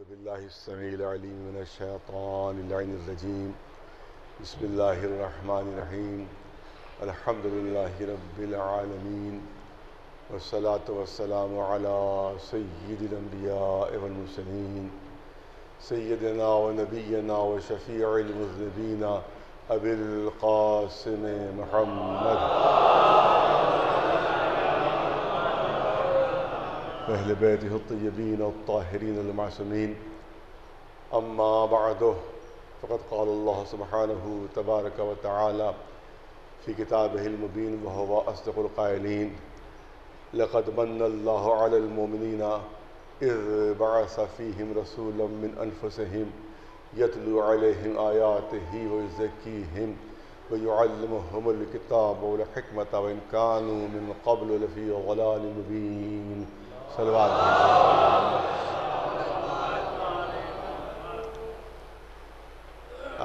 أعوذ بالله السميع العليم من الشيطان اللعين الرجيم. بسم الله الرحمن الرحيم. الحمد لله رب العالمين، والصلاة والسلام على سيد الأنبياء والمرسلين، سيدنا ونبينا وشفيع المذنبين أبي القاسم محمد وأهل بيته الطيبين الطاهرين المعصومين. أما بعد، فقد قال الله سبحانه تبارك وتعالى في كتابه المبين وهو أصدق القائلين: لقد من الله على المؤمنين إذ بعث فيهم رسولا من أنفسهم يتلو عليهم آياته ويزكيهم ويعلمهم الكتاب والحكمة وإن كانوا من قبل لفي ضلال مبين. صلوات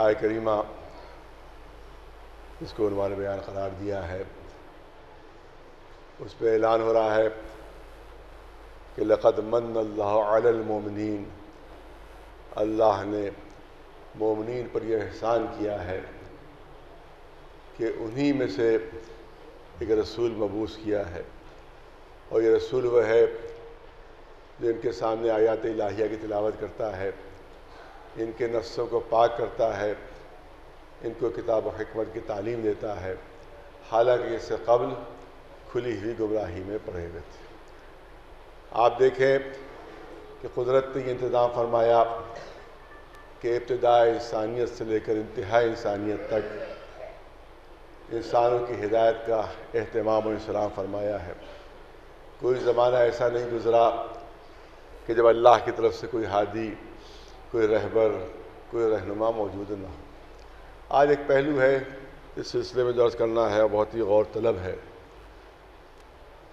آیت کریمہ جس کو عنوان بیان قرار دیا ہے، اس پہ اعلان ہو رہا ہے کہ لقد من اللہ علی المؤمنین، اللہ نے مومنین پر یہ احسان کیا ہے کہ انہی میں سے ایک رسول مبعوث کیا ہے، اور یہ رسول وہ ہے جو ان کے سامنے آیات الہیہ کی تلاوت کرتا ہے، ان کے نفسوں کو پاک کرتا ہے، ان کو کتاب و حکمت کی تعلیم دیتا ہے، حالانکہ اس سے قبل کھلی ہوئی گمراہی میں پڑے ہوئے تھے۔ آپ دیکھیں کہ قدرت نے یہ انتظام فرمایا کہ ابتدائی انسانیت سے لے کر انتہائی انسانیت تک انسانوں کی ہدایت کا اہتمام و انصرام فرمایا ہے۔ کوئی زمانہ ایسا نہیں گزرا کہ جب اللہ کی طرف سے کوئی ہادی، کوئی رہبر، کوئی رہنما موجود نہ ہو۔ آج ایک پہلو ہے اس سلسلے میں درس کرنا ہے اور بہت ہی غور طلب ہے۔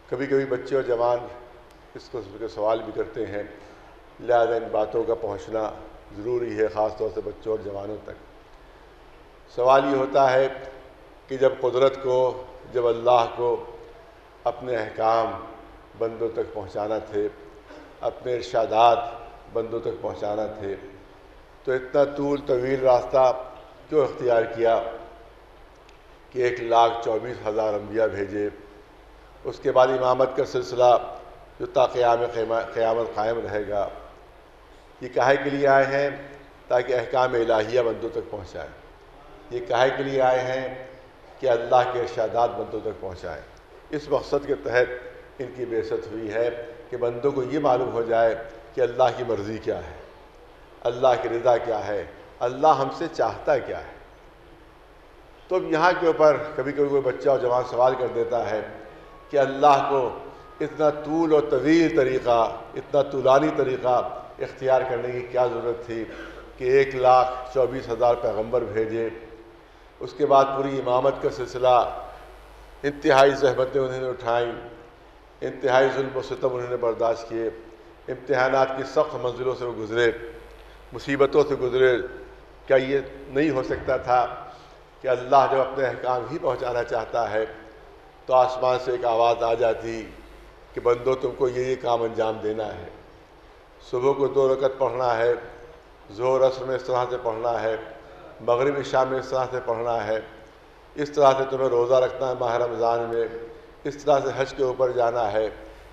کبھی کبھی بچے اور جوان اس قسم کے سوال بھی کرتے ہیں، لہذا ان باتوں کا پہنچنا ضروری ہے، خاص طور سے بچوں اور جوانوں تک۔ سوال یہ ہوتا ہے کہ جب قدرت کو، جب اللہ کو اپنے احکام بندوں تک پہنچانا تھے، اپنے ارشادات بندوں تک پہنچانا تھے، تو اتنا طویل راستہ کیوں اختیار کیا کہ 1,24,000 انبیاء بھیجے، اس کے بعد امامت کا سلسلہ جو تا قیامت قائم رہے گا؟ یہ کاہے کے لیے آئے ہیں؟ تاکہ احکام الہیہ بندوں تک پہنچائیں۔ یہ کاہے کے لیے آئے ہیں؟ کہ اللہ کے ارشادات بندوں تک پہنچائیں۔ اس مقصد کے تحت ان کی بعثت ہوئی ہے کہ بندوں کو یہ معلوم ہو جائے کہ اللہ کی مرضی کیا ہے، اللہ کی رضا کیا ہے، اللہ ہم سے چاہتا کیا ہے۔ تو اب یہاں کے اوپر کبھی کبھی کوئی بچہ اور جوان سوال کر دیتا ہے کہ اللہ کو اتنا طول و طویل طریقہ، اتنا طولانی طریقہ اختیار کرنے کی کیا ضرورت تھی کہ 1,24,000 پیغمبر بھیجے، اس کے بعد پوری امامت کا سلسلہ، انتہائی زحمتیں انہوں نے اٹھائیں، انتہائی ظلم و ستم انہوں نے برداشت کیے، امتحانات کی سخت منزلوں سے وہ گزرے، مصیبتوں سے گزرے۔ کیا یہ نہیں ہو سکتا تھا کہ اللہ جب اپنے احکام ہی پہنچانا چاہتا ہے تو آسمان سے ایک آواز آ جاتی کہ بندو تم کو یہ کام انجام دینا ہے، صبح کو 2 رکعت پڑھنا ہے، ظہر عصر میں اس طرح سے پڑھنا ہے، مغرب عشاء میں اس طرح سے پڑھنا ہے، اس طرح سے تمہیں روزہ رکھنا ہے ماہ رمضان میں، اس طرح سے حج کے اوپر جانا ہے،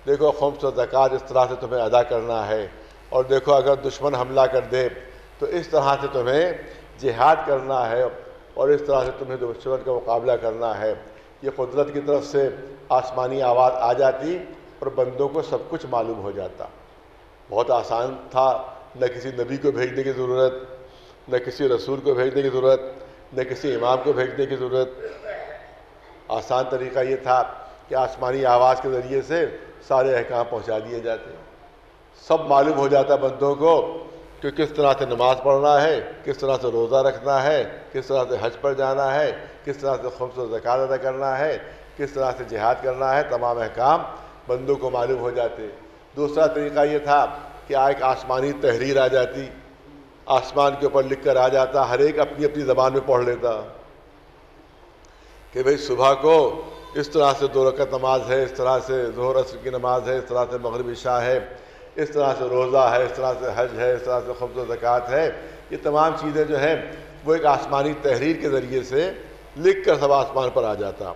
دیکھو خمس و زکوٰۃ اس طرح سے تمہیں ادا کرنا ہے، اور دیکھو اگر دشمن حملہ کر دے تو اس طرح سے تمہیں جہاد کرنا ہے، اور اس طرح سے تمہیں دشمن کا مقابلہ کرنا ہے۔ یہ قدرت کی طرف سے آسمانی آواز آ جاتی اور بندوں کو سب کچھ معلوم ہو جاتا۔ بہت آسان تھا، نہ کسی نبی کو بھیجنے کی ضرورت، نہ کسی رسول کو بھیجنے کی ضرورت، نہ کسی امام کو بھیجنے کی ضرورت۔ آسان طریقہ یہ تھا کہ آسمانی آواز کے ذریعے سے سارے احکام پہنچا دیے جاتے، سب معلوم ہو جاتا بندوں کو کہ کس طرح سے نماز پڑھنا ہے، کس طرح سے روزہ رکھنا ہے، کس طرح سے حج پر جانا ہے، کس طرح سے خمس و زکوٰۃ ادا کرنا ہے، کس طرح سے جہاد کرنا ہے۔ تمام احکام بندوں کو معلوم ہو جاتے۔ دوسرا طریقہ یہ تھا کہ ایک آسمانی تحریر آ جاتی، آسمان کے اوپر لکھ کر آ جاتا، ہر ایک اپنی اپنی زبان میں پڑھ لیتا کہ بھئی صبح کو اس طرح سے 2 رکعت نماز ہے، اس طرح سے ظہر عصر کی نماز ہے، اس طرح سے مغرب عشاء ہے، اس طرح سے روزہ ہے، اس طرح سے حج ہے، اس طرح سے خمس و زکوٰۃ ہے، یہ تمام چیزیں جو ہیں وہ ایک آسمانی تحریر کے ذریعے سے لکھ کر سب آسمان پر آ جاتا.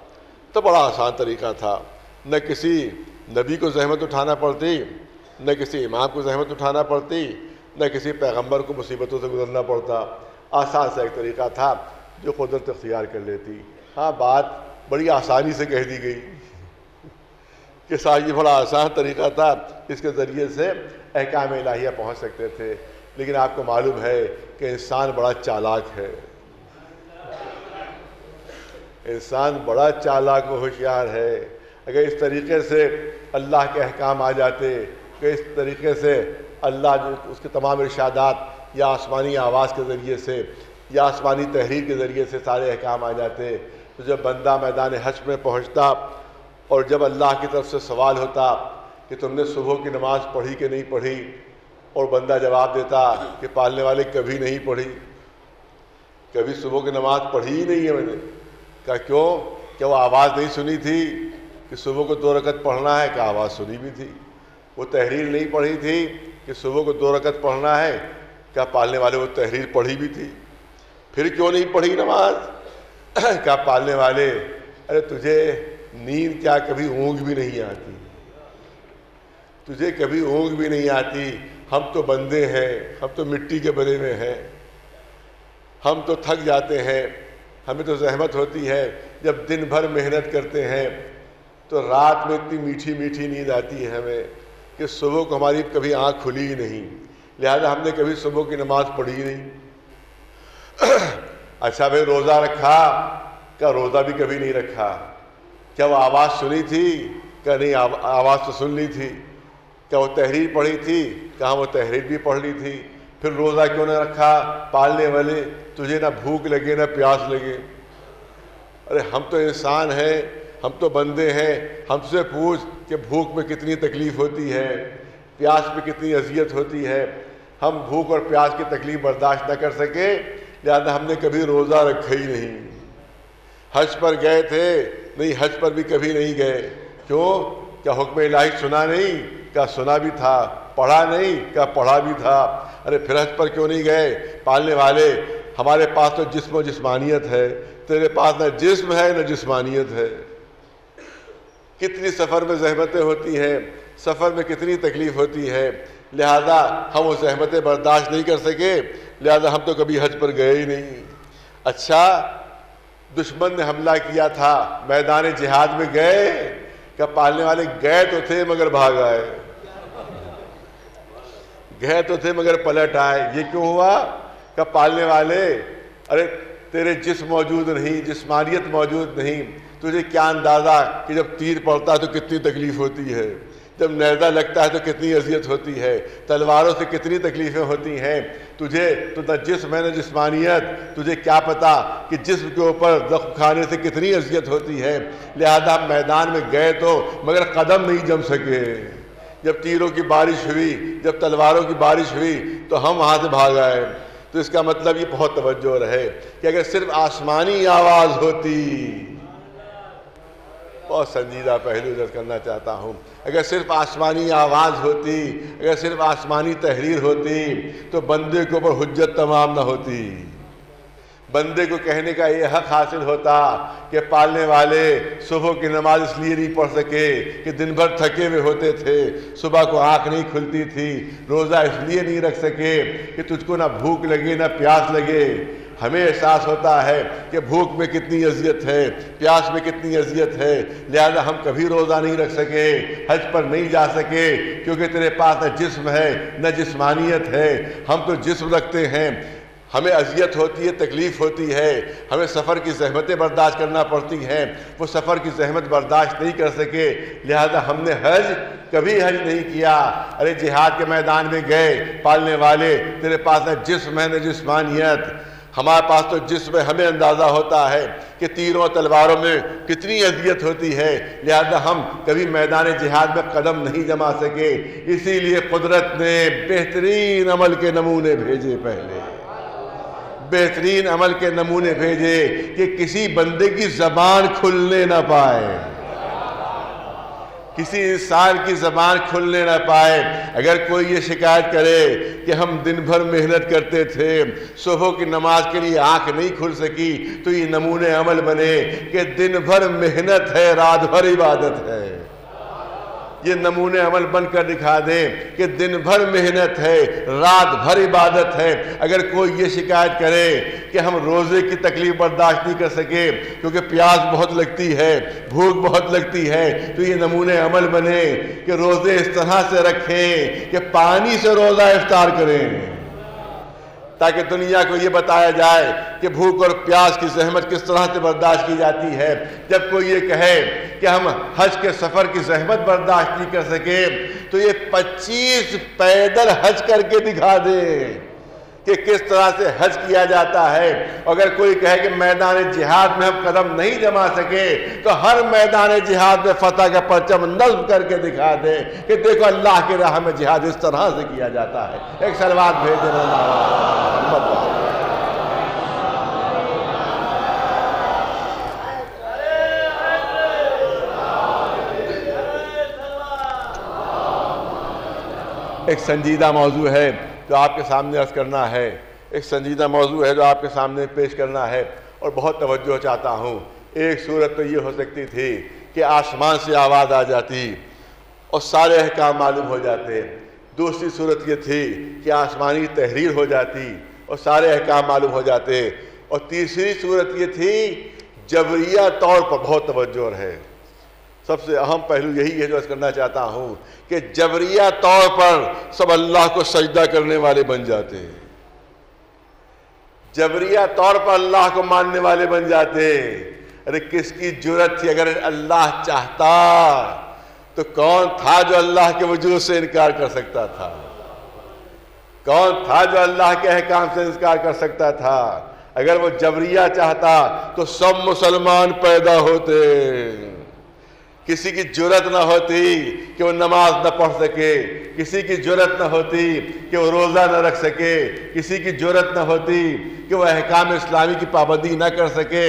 تو بڑا آسان طریقہ تھا، نہ کسی نبی کو زحمت اٹھانا پڑتی، نہ کسی امام کو زحمت اٹھانا پڑتی، نہ کسی پیغمبر کو مصیبتوں سے گزرنا پڑتا. آسان سا ایک طریقہ تھا جو قدرت اختیار کر لیتی. ہاں بات بڑی آسانی سے کہہ دی گئی کہ یہ بڑا آسان طریقہ تھا، اس کے ذریعے سے احکام الہیہ پہنچ سکتے تھے. لیکن آپ کو معلوم ہے کہ انسان بڑا چالاک ہے، انسان بڑا چالاک و ہوشیار ہے. اگر اس طریقے سے اللہ کے احکام آ جاتے، کہ اس طریقے سے اللہ جو اس کے تمام ارشادات یا آسمانی آواز کے ذریعے سے یا آسمانی تحریر کے ذریعے سے سارے احکام آ جاتے، تو جب بندہ میدان حشر میں پہنچتا اور جب اللہ کی طرف سے سوال ہوتا کہ تم نے صبح کی نماز پڑھی کہ نہیں پڑھی، اور بندہ جواب دیتا کہ پالنے والے کبھی نہیں پڑھی، کبھی صبح کی نماز پڑھی ہی نہیں ہے میں نے. کہا کیوں؟ کیا وہ آواز نہیں سنی تھی کہ صبح کو 2 رکعت پڑھنا ہے؟ کہ آواز سنی بھی تھی. وہ تحریر نہیں پڑھی تھی کہ صبح کو 2 رکعت پڑھنا ہے؟ کیا پالنے والے وہ تحریر پڑھی بھی تھی. پھر کیوں نہیں پڑھی نماز؟ کیا پالنے والے ارے تجھے نیند کیا کبھی اونگ بھی نہیں آتی، تجھے کبھی اونگ بھی نہیں آتی. ہم تو بندے ہیں، ہم تو مٹی کے بنے ہوئے ہیں، ہم تو تھک جاتے ہیں، ہمیں تو زحمت ہوتی ہے. جب دن بھر محنت کرتے ہیں تو رات میں اتنی میٹھی میٹھی نیند آتی ہے ہمیں کہ صبح کو ہماری کبھی آنکھ کھلی ہی نہیں، لہذا ہم نے کبھی صبح کی نماز پڑھی نہیں. اچھا بھائی روزہ رکھا؟ کیا روزہ بھی کبھی نہیں رکھا. کیا وہ آواز سنی تھی؟ کیا نہیں آواز تو سن لی تھی. کیا وہ تحریر پڑھی تھی؟ کہاں وہ تحریر بھی پڑھ لی تھی. پھر روزہ کیوں نہ رکھا؟ پالنے والے تجھے نہ بھوک لگے نہ پیاس لگے. ارے ہم تو انسان ہیں، ہم تو بندے ہیں، ہم سے پوچھ کہ بھوک میں کتنی تکلیف ہوتی ہے، پیاس میں کتنی اذیت ہوتی ہے. ہم بھوک اور پیاس کی تکلیف برداشت نہ کر سکے، لہذا ہم نے کبھی روزہ رکھا ہی نہیں. حج پر گئے تھے؟ نہیں، حج پر بھی کبھی نہیں گئے. کیوں؟ کیا حکم الہی سنا نہیں؟ کیا سنا بھی تھا. پڑھا نہیں؟ کیا پڑھا بھی تھا. ارے پھر حج پر کیوں نہیں گئے؟ پالنے والے ہمارے پاس تو جسم و جسمانیت ہے، تیرے پاس نہ جسم ہے نہ جسمانیت ہے. کتنی سفر میں زحمتیں ہوتی ہیں، سفر میں کتنی تکلیف ہوتی ہے، لہذا ہم وہ زحمتیں برداشت نہیں کر سکے، لہذا ہم تو کبھی حج پر گئے ہی نہیں. اچھا دشمن نے حملہ کیا تھا، میدان جہاد میں گئے؟ کیا پالنے والے گئے تو تھے مگر بھاگ آئے، گئے تو تھے مگر پلٹ آئے. یہ کیوں ہوا؟ کہ پالنے والے ارے تیرے جسم موجود نہیں، جسمانیت موجود نہیں. تجھے کیا اندازہ کہ جب تیر پڑتا ہے تو کتنی تکلیف ہوتی ہے، جب نیزہ لگتا ہے تو کتنی اذیت ہوتی ہے، تلواروں سے کتنی تکلیفیں ہوتی ہیں. تجھے تو نہ جسم ہے نہ جسمانیت، تجھے کیا پتا کہ جسم کے اوپر زخم کھانے سے کتنی اذیت ہوتی ہے. لہذا ہم میدان میں گئے تو مگر قدم نہیں جم سکے. جب تیروں کی بارش ہوئی، جب تلواروں کی بارش ہوئی تو ہم وہاں سے بھاگ آئے. تو اس کا مطلب یہ بہت توجہ رہے کہ اگر صرف آسمانی آواز ہوتی، بہت سنجیدہ پہلو درج کرنا چاہتا ہوں، اگر صرف آسمانی آواز ہوتی، اگر صرف آسمانی تحریر ہوتی تو بندے کے اوپر حجت تمام نہ ہوتی. بندے کو کہنے کا یہ حق حاصل ہوتا کہ پالنے والے صبح کی نماز اس لیے نہیں پڑھ سکے کہ دن بھر تھکے ہوئے ہوتے تھے، صبح کو آنکھ نہیں کھلتی تھی. روزہ اس لیے نہیں رکھ سکے کہ تجھ کو نہ بھوک لگے نہ پیاس لگے. ہمیں احساس ہوتا ہے کہ بھوک میں کتنی اذیت ہے، پیاس میں کتنی اذیت ہے، لہذا ہم کبھی روزہ نہیں رکھ سکے، حج پر نہیں جا سکے، کیونکہ تیرے پاس نہ جسم ہے نہ جسمانیت ہے. ہم تو جسم رکھتے ہیں، ہمیں اذیت ہوتی ہے، تکلیف ہوتی ہے، ہمیں سفر کی زحمتیں برداشت کرنا پڑتی ہیں. وہ سفر کی زحمت برداشت نہیں کر سکے، لہذا ہم نے کبھی حج نہیں کیا. ارے جہاد کے میدان میں گئے، پالنے والے تیرے پاس نہ جسم ہے نہ جسمانیت، ہمارے پاس تو جسم ہے. ہمیں اندازہ ہوتا ہے کہ تیروں اور تلواروں میں کتنی اذیت ہوتی ہے، لہذا ہم کبھی میدان جہاد میں قدم نہیں جما سکے. اسی لیے قدرت نے بہترین عمل کے نمونے بھیجے، پہلے بہترین عمل کے نمونے بھیجے کہ کسی بندے کی زبان کھلنے نہ پائے، کسی انسان کی زبان کھلنے نہ پائے۔ اگر کوئی یہ شکایت کرے کہ ہم دن بھر محنت کرتے تھے، صبح کی نماز کے لیے آنکھ نہیں کھل سکی، تو یہ نمونے عمل بنے کہ دن بھر محنت ہے، رات بھر عبادت ہے۔ یہ نمونے عمل بن کر دکھا دیں کہ دن بھر محنت ہے، رات بھر عبادت ہے۔ اگر کوئی یہ شکایت کرے کہ ہم روزے کی تکلیف برداشت نہیں کر سکے کیونکہ پیاس بہت لگتی ہے، بھوک بہت لگتی ہے، تو یہ نمونے عمل بنے کہ روزے اس طرح سے رکھیں کہ پانی سے روزہ افطار کریں، تاکہ دنیا کو یہ بتایا جائے کہ بھوک اور پیاس کی زحمت کس طرح سے برداشت کی جاتی ہے۔ جب کوئی یہ کہے کہ ہم حج کے سفر کی زحمت برداشت نہیں کر سکے، تو یہ 25 پیدل حج کر کے دکھا دے کہ کس طرح سے حج کیا جاتا ہے۔ اگر کوئی کہے کہ میدان جہاد میں ہم قدم نہیں جما سکے، تو ہر میدان جہاد میں فتح کا پرچم نصب کر کے دکھا دے کہ دیکھو اللہ کی راہ میں جہاد اس طرح سے کیا جاتا ہے۔ ایک صلوات بھیج دیں محمد۔ ایک سنجیدہ موضوع ہے جو آپ کے سامنے عرض کرنا ہے، ایک سنجیدہ موضوع ہے جو آپ کے سامنے پیش کرنا ہے، اور بہت توجہ چاہتا ہوں۔ ایک صورت تو یہ ہو سکتی تھی کہ آسمان سے آواز آ جاتی اور سارے احکام معلوم ہو جاتے۔ دوسری صورت یہ تھی کہ آسمانی تحریر ہو جاتی اور سارے احکام معلوم ہو جاتے۔ اور تیسری صورت یہ تھی جبریہ طور پر، بہت توجہ ہے، سب سے اہم پہلو یہی ہے جو عرض کرنا چاہتا ہوں کہ جبریہ طور پر سب اللہ کو سجدہ کرنے والے بن جاتے، جبریہ طور پر اللہ کو ماننے والے بن جاتے۔ ارے کس کی جرأت تھی؟ اگر اللہ چاہتا تو کون تھا جو اللہ کے وجود سے انکار کر سکتا تھا؟ کون تھا جو اللہ کے احکام سے انکار کر سکتا تھا؟ اگر وہ جبریہ چاہتا تو سب مسلمان پیدا ہوتے، کسی کی جرأت نہ ہوتی کہ وہ نماز نہ پڑھ سکے، کسی کی جرأت نہ ہوتی کہ وہ روزہ نہ رکھ سکے، کسی کی جرأت نہ ہوتی کہ وہ احکام اسلامی کی پابندی نہ کر سکے۔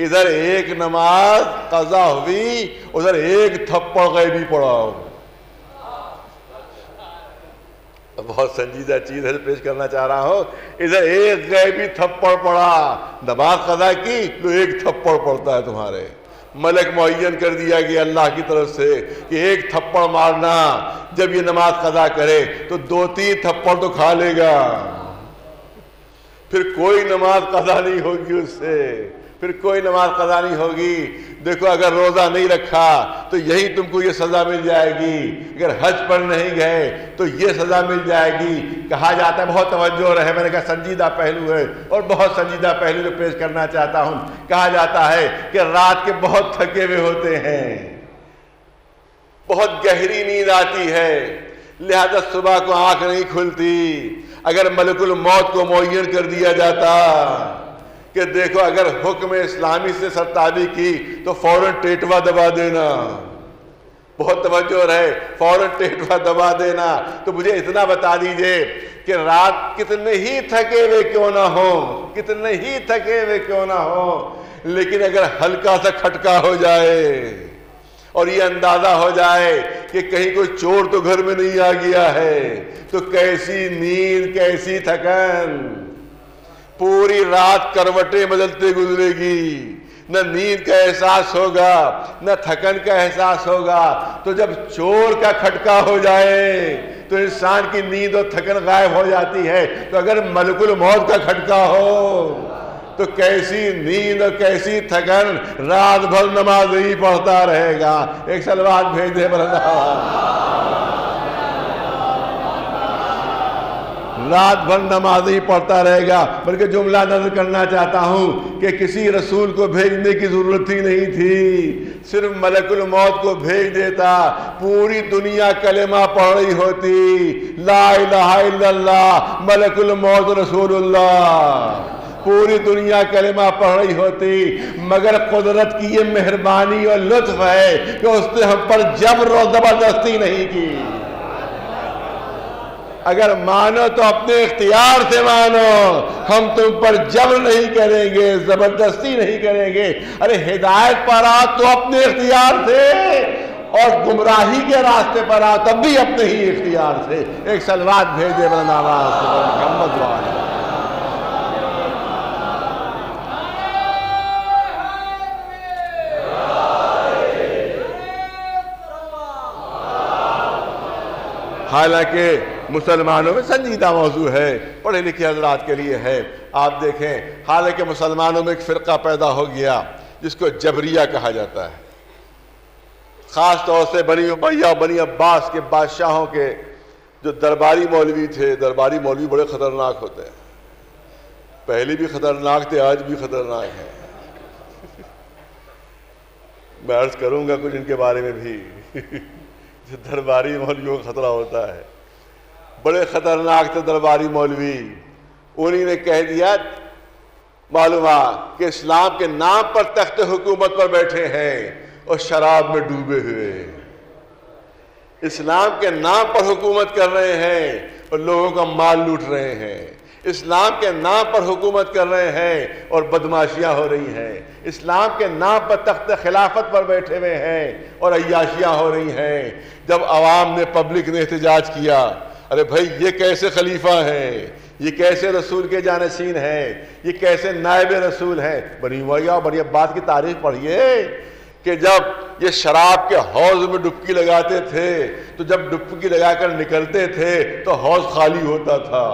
ادھر ایک نماز قضا ہوئی، ادھر ایک تھپڑ غیبی پڑا۔ بہت سنجیدہ چیز ہے پیش کرنا چاہ رہا ہوں۔ ادھر ایک غیبی تھپڑ پڑا، نماز قضا کی تو ایک تھپڑ پڑتا ہے تمہارے۔ ملک معین کر دیا گیا اللہ کی طرف سے کہ ایک تھپڑ مارنا، جب یہ نماز قضا کرے تو 2-3 تھپڑ تو کھا لے گا، پھر کوئی نماز قضا نہیں ہوگی اس سے، پھر کوئی نماز قضا نہیں ہوگی۔ دیکھو اگر روزہ نہیں رکھا تو یہی تم کو یہ سزا مل جائے گی، اگر حج پر نہیں گئے تو یہ سزا مل جائے گی۔ کہا جاتا ہے، بہت توجہ رہے، میں نے کہا سنجیدہ پہلو ہے اور بہت سنجیدہ پہلو جو پیش کرنا چاہتا ہوں۔ کہا جاتا ہے کہ رات کے بہت تھکے ہوئے ہوتے ہیں، بہت گہری نیند آتی ہے، لہذا صبح کو آنکھ نہیں کھلتی۔ اگر ملک الموت کو معین کر دیا جاتا کہ دیکھو اگر حکم اسلامی سے سرتابی کی تو فوراً ٹیٹوا دبا دینا، بہت توجہ رہے، فوراً ٹیٹوا دبا دینا، تو مجھے اتنا بتا دیجئے کہ رات کتنے ہی تھکے ہوئے کیوں نہ ہوں، کتنے ہی تھکے ہوئے کیوں نہ ہوں، لیکن اگر ہلکا سا کھٹکا ہو جائے اور یہ اندازہ ہو جائے کہ کہیں کوئی چور تو گھر میں نہیں آ گیا ہے، تو کیسی نیند، کیسی تھکن، پوری رات کروٹیں بدلتے گزرے گی، نہ نیند کا احساس ہوگا نہ تھکن کا احساس ہوگا۔ تو جب چور کا کھٹکا ہو جائے تو انسان کی نیند اور تھکن غائب ہو جاتی ہے، تو اگر ملک الموت کا کھٹکا ہو تو کیسی نیند اور کیسی تھکن، رات بھر نماز ہی پڑھتا رہے گا۔ ایک صلوات بھیج دے رات بھر نماز ہی پڑھتا رہے گا۔ بلکہ جملہ نظر کرنا چاہتا ہوں کہ کسی رسول کو بھیجنے کی ضرورت ہی نہیں تھی، صرف ملک الموت کو بھیج دیتا، پوری دنیا کلمہ پڑھ رہی ہوتی، لا الہ الا اللہ ملک الموت رسول اللہ، پوری دنیا کلمہ پڑھ رہی ہوتی، مگر قدرت کی یہ مہربانی اور لطف ہے کہ اس نے ہم پر جبر و زبردستی نہیں کی۔ اگر مانو تو اپنے اختیار سے مانو، ہم تم پر جبر نہیں کریں گے، زبردستی نہیں کریں گے۔ ارے ہدایت پر آ تو اپنے اختیار سے، اور گمراہی کے راستے پر آؤ تب بھی اپنے ہی اختیار سے ایک صلوات بھیجے بلند آواز سے محمد والے. حالانکہ مسلمانوں میں سنجیدہ موضوع ہے، پڑھے لکھے حضرات کے لیے ہے. آپ دیکھیں حالانکہ مسلمانوں میں ایک فرقہ پیدا ہو گیا جس کو جبریہ کہا جاتا ہے، خاص طور سے بنی امیہ بنی عباس کے بادشاہوں کے جو درباری مولوی تھے. درباری مولوی بڑے خطرناک ہوتے ہیں، پہلے بھی خطرناک تھے، آج بھی خطرناک ہیں. میں عرض کروں گا کچھ ان کے بارے میں بھی. درباری مولویوں کا خطرہ ہوتا ہے، بڑے خطرناک تھے درباری مولوی. انہی نے کہہ دیا معلوم کہ اسلام کے نام پر تخت حکومت پر بیٹھے ہیں اور شراب میں ڈوبے ہوئے، اسلام کے نام پر حکومت کر رہے ہیں اور لوگوں کا مال لوٹ رہے ہیں، اسلام کے نام پر حکومت کر رہے ہیں اور بدماشیاں ہو رہی ہیں، اسلام کے نام پر تخت خلافت پر بیٹھے ہوئے ہیں اور عیاشیاں ہو رہی ہیں. جب عوام نے پبلک نے احتجاج کیا، ارے بھائی یہ کیسے خلیفہ ہیں، یہ کیسے رسول کے جانشین ہیں، یہ کیسے نائب رسول ہیں. بنی امیہ اور بنی عباس کی تاریخ پڑھیے کہ جب یہ شراب کے حوض میں ڈبکی لگاتے تھے تو جب ڈبکی لگا کر نکلتے تھے تو حوض خالی ہوتا تھا،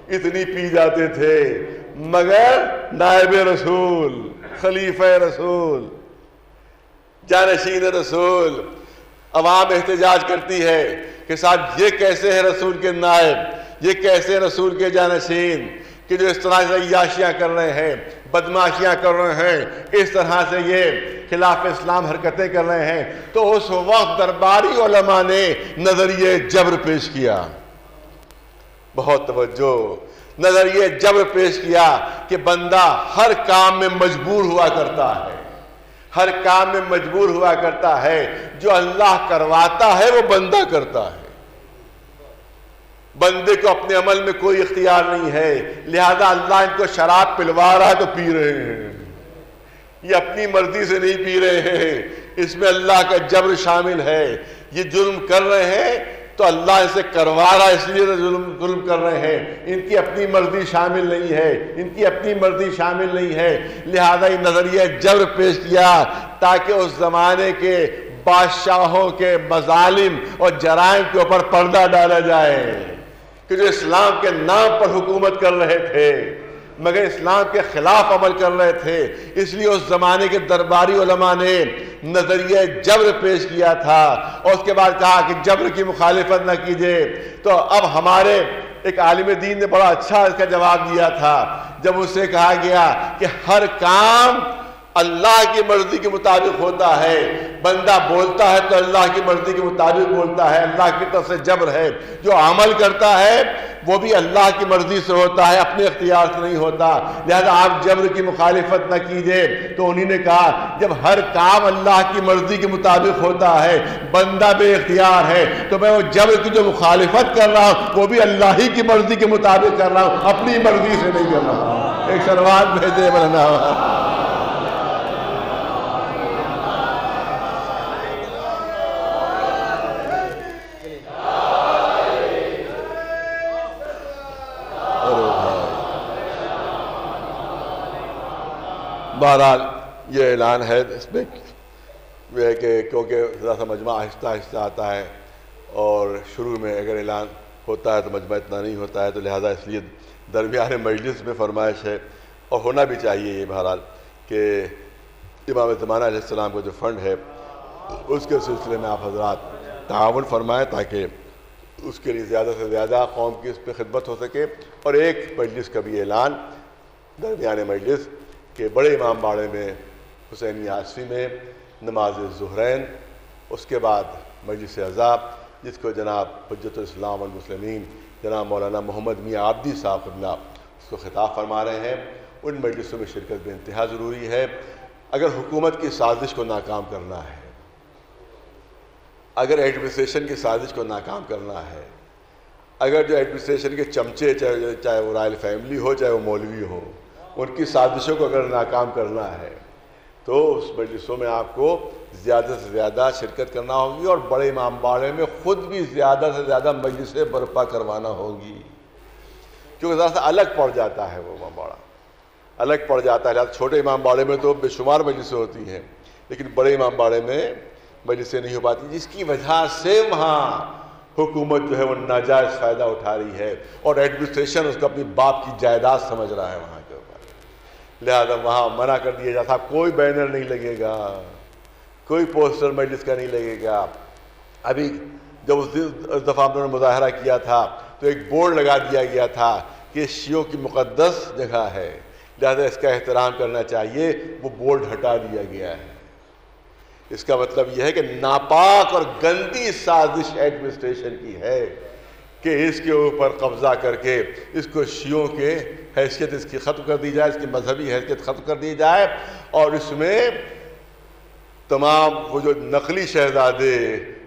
اتنی پی جاتے تھے. مگر نائب رسول، خلیفہ رسول، جانشین رسول، عوام احتجاج کرتی ہے کہ صاحب یہ کیسے ہے رسول کے نائب، یہ کیسے رسول کے جانشین کہ جو اس طرح سے عیاشیاں کر رہے ہیں، بدماشیاں کر رہے ہیں، اس طرح سے یہ خلاف اسلام حرکتیں کر رہے ہیں. تو اس وقت درباری علماء نے نظریہ جبر پیش کیا. بہت توجہ، نظریہ جبر پیش کیا کہ بندہ ہر کام میں مجبور ہوا کرتا ہے، ہر کام میں مجبور ہوا کرتا ہے. جو اللہ کرواتا ہے وہ بندہ کرتا ہے، بندے کو اپنے عمل میں کوئی اختیار نہیں ہے. لہذا اللہ ان کو شراب پلوا رہا ہے تو پی رہے ہیں، یہ اپنی مرضی سے نہیں پی رہے ہیں، اس میں اللہ کا جبر شامل ہے. یہ جرم کر رہے ہیں تو اللہ اسے کروا رہا ہے، اس لیے ظلم کر رہے ہیں. ان کی اپنی مرضی شامل نہیں ہے، ان کی اپنی مرضی شامل نہیں ہے. لہذا یہ نظریہ جبر پیش کیا تاکہ اس زمانے کے بادشاہوں کے مظالم اور جرائم کے اوپر پردہ ڈالا جائے کہ جو اسلام کے نام پر حکومت کر رہے تھے مگر اسلام کے خلاف عمل کر رہے تھے. اس لیے اس زمانے کے درباری علماء نے نظریہ جبر پیش کیا تھا اور اس کے بعد کہا کہ جبر کی مخالفت نہ کیجیے. تو اب ہمارے ایک عالم دین نے بڑا اچھا اس کا جواب دیا تھا جب اس سے کہا گیا کہ ہر کام اللہ کی مرضی کے مطابق ہوتا ہے. بندہ بولتا ہے تو اللہ کی مرضی کے مطابق بولتا ہے، اللہ کی طرف سے جبر ہے. جو عمل کرتا ہے وہ بھی اللہ کی مرضی سے ہوتا ہے، اپنے اختیار سے نہیں ہوتا. لہذا آپ جبر کی مخالفت نہ کیجئے. تو انہی نے کہا جب ہر کام اللہ کی مرضی کے مطابق ہوتا ہے، بندہ بے اختیار ہے، تو میں وہ جبر کی جو مخالفت کر رہا ہوں وہ بھی اللہ ہی کی مرضی کے مطابق کر رہا ہوں، اپنی مرضی سے نہیں کر رہا ہوں. ایک صلوات بھیجے بلنا. بہرحال یہ اعلان ہے اس میں یہ ہے کہ کیونکہ ذرا سا مجمع آہستہ آہستہ آتا ہے اور شروع میں اگر اعلان ہوتا ہے تو مجمع اتنا نہیں ہوتا ہے، تو لہذا اس لیے درمیان مجلس میں فرمائش ہے اور ہونا بھی چاہیے یہ بہرحال کہ امام زمانہ علیہ السلام کا جو فنڈ ہے اس کے سلسلے میں آپ حضرات تعاون فرمائیں تاکہ اس کے لیے زیادہ سے زیادہ قوم کی اس پہ خدمت ہو سکے. اور ایک مجلس کا بھی اعلان درمیان مجلس کہ بڑے امام باڑے میں حسینی آصفی میں نماز ظہرین، اس کے بعد مجلس عزا جس کو جناب حجت الاسلام والمسلمین جناب مولانا محمد میاں عابدی صاحب قبلہ اس کو خطاب فرما رہے ہیں. ان مجلسوں میں شرکت بے انتہا ضروری ہے. اگر حکومت کی سازش کو ناکام کرنا ہے، اگر ایڈمنسٹریشن کی سازش کو ناکام کرنا ہے، اگر جو ایڈمنسٹریشن کے چمچے چاہے وہ رائل فیملی ہو چاہے وہ مولوی ہو، ان کی سازشوں کو اگر ناکام کرنا ہے تو اس مجلسوں میں آپ کو زیادہ سے زیادہ شرکت کرنا ہوگی اور بڑے امام باڑے میں خود بھی زیادہ سے زیادہ مجلسیں برپا کروانا ہوگی، کیونکہ ذرا سا الگ پڑ جاتا ہے وہ امام باڑہ، الگ پڑ جاتا ہے. چھوٹے امام باڑے میں تو بے شمار مجلسیں ہوتی ہیں، لیکن بڑے امام باڑے میں مجلسیں نہیں ہو پاتی، جس کی وجہ سے وہاں حکومت جو ہے وہ ناجائز فائدہ اٹھا رہی ہے اور ایڈمنسٹریشن اس کو اپنی باپ کی جائیداد سمجھ رہا ہے وہاں کے اوپر. لہذا وہاں منع کر دیا جاتا، کوئی بینر نہیں لگے گا، کوئی پوسٹر مجلس کا نہیں لگے گا. ابھی جب اس دفعہ ہم نے مظاہرہ کیا تھا تو ایک بورڈ لگا دیا گیا تھا کہ شیعوں کی مقدس جگہ ہے، لہذا اس کا احترام کرنا چاہیے، وہ بورڈ ہٹا دیا گیا ہے. اس کا مطلب یہ ہے کہ ناپاک اور گندی سازش ایڈمنسٹریشن کی ہے کہ اس کے اوپر قبضہ کر کے اس کو شیعوں کے حیثیت اس کی ختم کر دی جائے، اس کی مذہبی حیثیت ختم کر دی جائے، اور اس میں تمام وہ جو نقلی شہزادے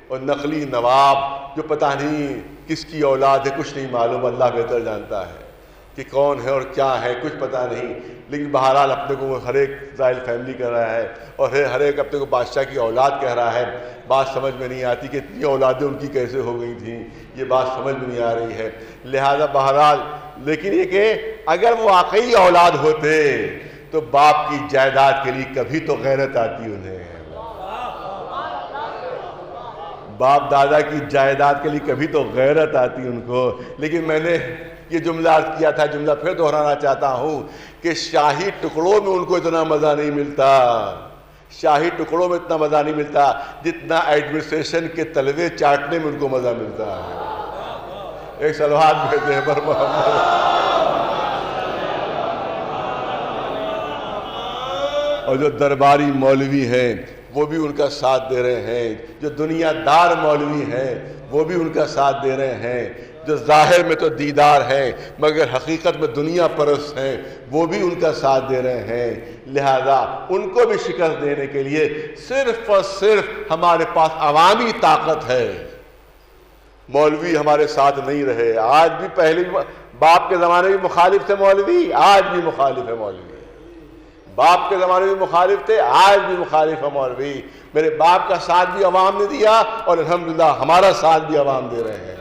اور نقلی نواب جو پتہ نہیں کس کی اولاد ہے، کچھ نہیں معلوم، اللہ بہتر جانتا ہے کہ کون ہے اور کیا ہے، کچھ پتہ نہیں، لیکن بہرحال اپنے کو ہر ایک زائل فیملی کر رہا ہے اور ہر ایک اپنے کو بادشاہ کی اولاد کہہ رہا ہے. بات سمجھ میں نہیں آتی کہ اتنی اولادیں ان کی کیسے ہو گئی تھیں، یہ بات سمجھ میں نہیں آ رہی ہے. لہذا بہرحال لیکن یہ کہ اگر وہ واقعی اولاد ہوتے تو باپ کی جائیداد کے لیے کبھی تو غیرت آتی انہیں، باپ دادا کی جائیداد کے لیے کبھی تو غیرت آتی ان کو. لیکن میں نے یہ جملہ عرض کیا تھا، جملہ پھر دہرانا چاہتا ہوں کہ شاہی ٹکڑوں میں ان کو اتنا مزہ نہیں ملتا، شاہی ٹکڑوں میں اتنا مزہ نہیں ملتا جتنا ایڈمنسٹریشن کے تلوے چاٹنے میں ان کو مزہ ملتا ہے. ایک صلوات بھیجتے ہیں پر محمد. اور جو درباری مولوی ہیں وہ بھی ان کا ساتھ دے رہے ہیں، جو دنیا دار مولوی ہیں وہ بھی ان کا ساتھ دے رہے ہیں، جو ظاہر میں تو دیدار ہیں مگر حقیقت میں دنیا پرست ہیں وہ بھی ان کا ساتھ دے رہے ہیں. لہذا ان کو بھی شکست دینے کے لیے صرف اور صرف ہمارے پاس عوامی طاقت ہے. مولوی ہمارے ساتھ نہیں رہے، آج بھی، پہلے باپ کے زمانے میں مخالف تھے مولوی، آج بھی مخالف ہے مولوی. باپ کے زمانے میں مخالف تھے، آج بھی مخالف ہے مولوی. میرے باپ کا ساتھ بھی عوام نے دیا اور الحمدللہ ہمارا ساتھ بھی عوام دے رہے ہیں.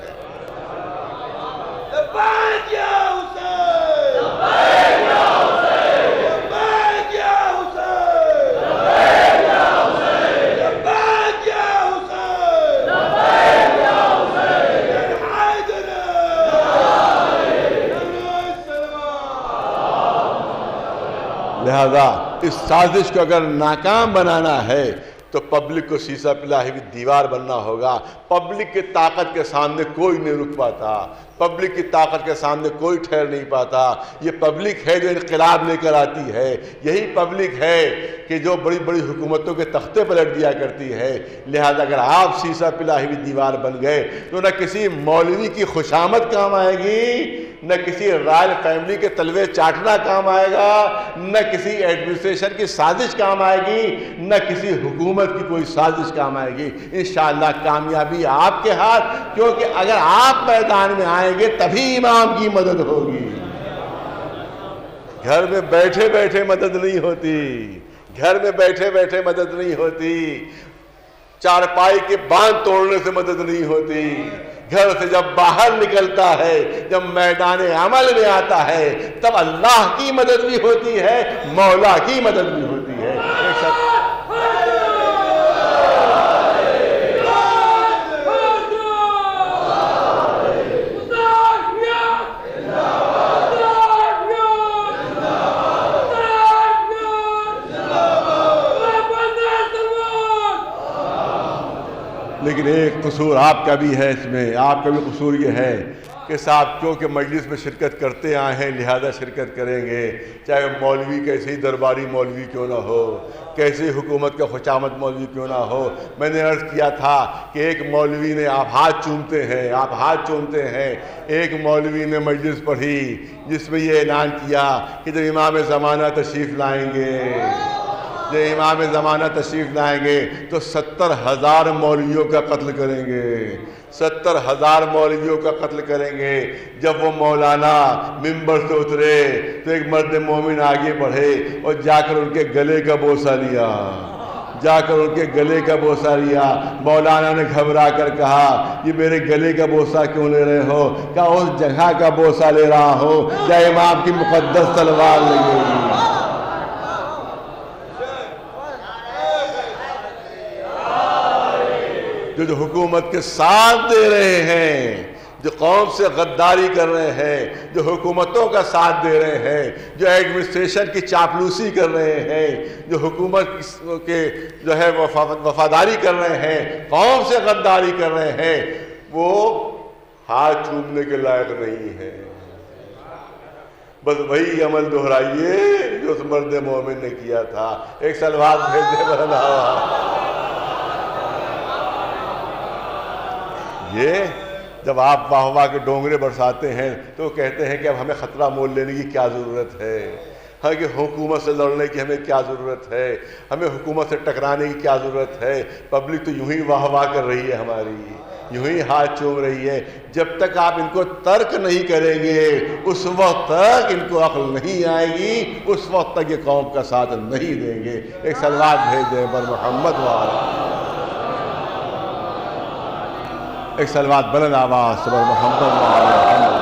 لہذا اس سازش کو اگر ناکام بنانا ہے تو پبلک کو سیسا پلائی ہوئی دیوار بننا ہوگا. پبلک کی طاقت کے سامنے کوئی نہیں رک پاتا، پبلک کی طاقت کے سامنے کوئی ٹھہر نہیں پاتا. یہ پبلک ہے جو انقلاب لے کر آتی ہے، یہی پبلک ہے کہ جو بڑی بڑی حکومتوں کے تختے پلٹ دیا کرتی ہے. لہذا اگر آپ سیسا پلائی ہوئی دیوار بن گئے تو نہ کسی مولوی کی خوشامد کام آئے گی، نہ کسی رائل فیملی کے تلوے چاٹنا کام آئے گا، نہ کسی ایڈمنسٹریشن کی سازش کام آئے گی، نہ کسی حکومت کی کوئی سازش کام آئے گی. انشاءاللہ کامیابی آپ کے ہاتھ، کیونکہ اگر آپ میدان میں آئیں گے تبھی امام کی مدد ہوگی. گھر میں بیٹھے بیٹھے مدد نہیں ہوتی، گھر میں بیٹھے بیٹھے مدد نہیں ہوتی، چارپائی کے باندھ توڑنے سے مدد نہیں ہوتی. گھر سے جب باہر نکلتا ہے، جب میدان عمل میں آتا ہے، تب اللہ کی مدد بھی ہوتی ہے، مولا کی مدد بھی ہوتی ہے. لیکن ایک قصور آپ کا بھی ہے، اس میں آپ کا بھی قصور یہ ہے کہ صاحب کیونکہ مجلس میں شرکت کرتے آئے ہیں لہذا شرکت کریں گے، چاہے مولوی کیسے ہی درباری مولوی کیوں نہ ہو، کیسے حکومت کا خوشامد مولوی کیوں نہ ہو. میں نے عرض کیا تھا کہ ایک مولوی نے، آپ ہاتھ چومتے ہیں، ایک مولوی نے مجلس پڑھی جس میں یہ اعلان کیا کہ جب امام زمانہ تشریف لائیں گے جو امام زمانہ تشریف لائیں گے تو 70,000 مولویوں کا قتل کریں گے، 70,000 مولویوں کا قتل کریں گے۔ جب وہ مولانا منبر سے اترے تو ایک مرد مومن آگے بڑھے اور جا کر ان کے گلے کا بوسہ لیا، جا کر ان کے گلے کا بوسہ لیا۔ مولانا نے گھبرا کر کہا یہ میرے گلے کا بوسہ کیوں لے رہے ہو؟ کہا اس جگہ کا بوسہ لے رہا ہوں جہاں امام کی مقدس تلوار لگے گی۔ جو حکومت کے ساتھ دے رہے ہیں، جو قوم سے غداری کر رہے ہیں، جو حکومتوں کا ساتھ دے رہے ہیں، جو ایڈمنسٹریشن کی چاپلوسی کر رہے ہیں، جو حکومت کے جو ہے وفاداری کر رہے ہیں، قوم سے غداری کر رہے ہیں، وہ ہاتھ چومنے کے لائق نہیں ہے۔ بس وہی عمل دہرائیے جو اس مرد مومن نے کیا تھا۔ ایک سلوات بھیج دے بلند آواز۔ یہ جب آپ واہ واہ کے ڈونگرے برساتے ہیں تو کہتے ہیں کہ اب ہمیں خطرہ مول لینے کی کیا ضرورت ہے، ہاں کہ حکومت سے لڑنے کی ہمیں کیا ضرورت ہے، ہمیں حکومت سے ٹکرانے کی کیا ضرورت ہے۔ پبلک تو یوں ہی واہ واہ کر رہی ہے ہماری، یوں ہی ہاتھ چوم رہی ہے۔ جب تک آپ ان کو ترک نہیں کریں گے اس وقت تک ان کو عقل نہیں آئے گی، اس وقت تک یہ قوم کا ساتھ نہیں دیں گے۔ ایک سلوات بھیج دیں پر محمد والا، ایک سلوات بلند آواز سے پر محمد والا۔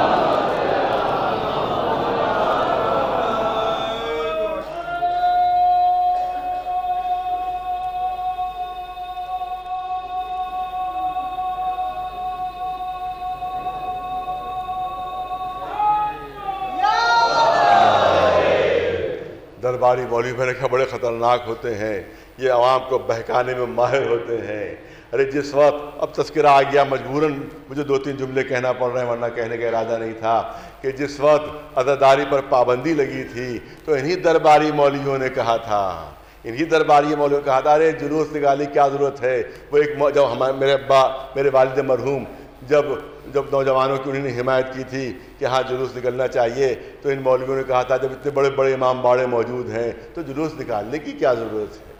درباری مولوی میں نے کہا بڑے خطرناک ہوتے ہیں، یہ عوام کو بہکانے میں ماہر ہوتے ہیں۔ ارے جس وقت اب تذکرہ آ گیا، مجبوراً مجھے 2-3 جملے کہنا پڑ رہے ہیں ورنہ کہنے کا ارادہ نہیں تھا، کہ جس وقت عزاداری پر پابندی لگی تھی تو انہی درباری مولویوں نے کہا تھا، انہی درباری مولویوں نے کہا تھا ارے جلوس نکالنے کی کیا ضرورت ہے۔ وہ ایک جب میرے ابا میرے والد مرحوم جب نوجوانوں کی انہوں نے حمایت کی تھی کہ ہاں جلوس نکلنا چاہیے، تو ان مولویوں نے کہا تھا جب اتنے بڑے بڑے امام باڑے موجود ہیں تو جلوس نکالنے کی کیا ضرورت ہے،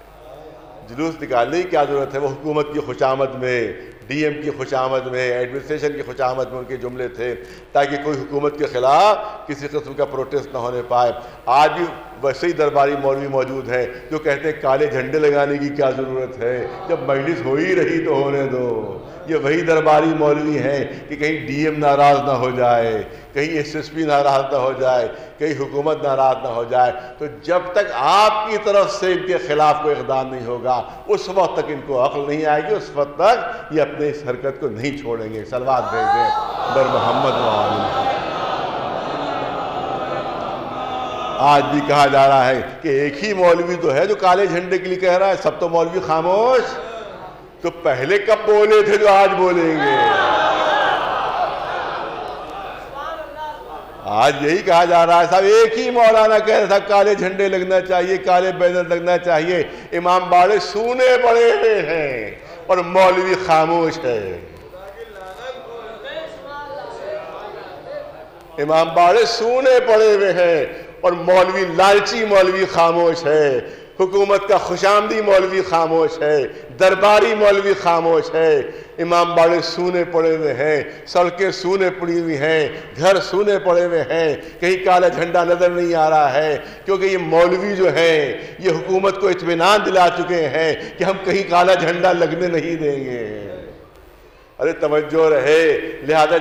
جلوس نکالنے کی کیا ضرورت ہے۔ وہ حکومت کی خوشامد میں، ڈی ایم کی خوشامد میں، ایڈمنسٹریشن کی خوشامد میں ان کے جملے تھے تاکہ کوئی حکومت کے خلاف کسی قسم کا پروٹیسٹ نہ ہونے پائے۔ آج بھی ویسے ہی درباری مولوی موجود ہیں جو کہتے ہیں کالے جھنڈے لگانے کی کیا ضرورت ہے، جب مجلس ہو ہی رہی تو ہونے دو۔ یہ وہی درباری مولوی ہیں کہ کہیں ڈی ایم ناراض نہ ہو جائے، کہیں ایس ایس پی ناراض نہ ہو جائے، کہیں حکومت ناراض نہ ہو جائے، تو جب تک آپ کی طرف سے ان کے خلاف کوئی اقدام نہیں ہوگا اس وقت تک ان کو عقل نہیں آئے گی، اس وقت تک یہ اپنے اس حرکت کو نہیں چھوڑیں گے۔ صلوات بھیج دیں بر محمد وآلہ۔ آج بھی کہا جا رہا ہے کہ ایک ہی مولوی تو ہے جو کالے جھنڈے کے لیے کہہ رہا ہے، سب تو مولوی خاموش۔ تو پہلے کب بولے تھے جو آج بولیں گے؟ آج یہی کہا جا رہا ہے صاحب ایک ہی مولانا کہہ رہا تھا کالے جھنڈے لگنا چاہیے، کالے بینر لگنا چاہیے، امام باڑے سونے پڑے ہوئے ہیں اور مولوی خاموش ہے۔ امام باڑے سونے پڑے ہوئے ہیں اور مولوی لالچی مولوی خاموش ہے، حکومت کا خوشامدی مولوی خاموش ہے، درباری مولوی خاموش ہے۔ امام باڑے سونے پڑے ہوئے ہیں، سڑکیں سونے پڑی ہوئی ہیں، گھر سونے پڑے ہوئے ہیں، کہیں کالا جھنڈا نظر نہیں آ رہا ہے، کیونکہ یہ مولوی جو ہیں یہ حکومت کو اطمینان دلا چکے ہیں کہ ہم کہیں کالا جھنڈا لگنے نہیں دیں گے۔ ارے توجہ رہے، لہذا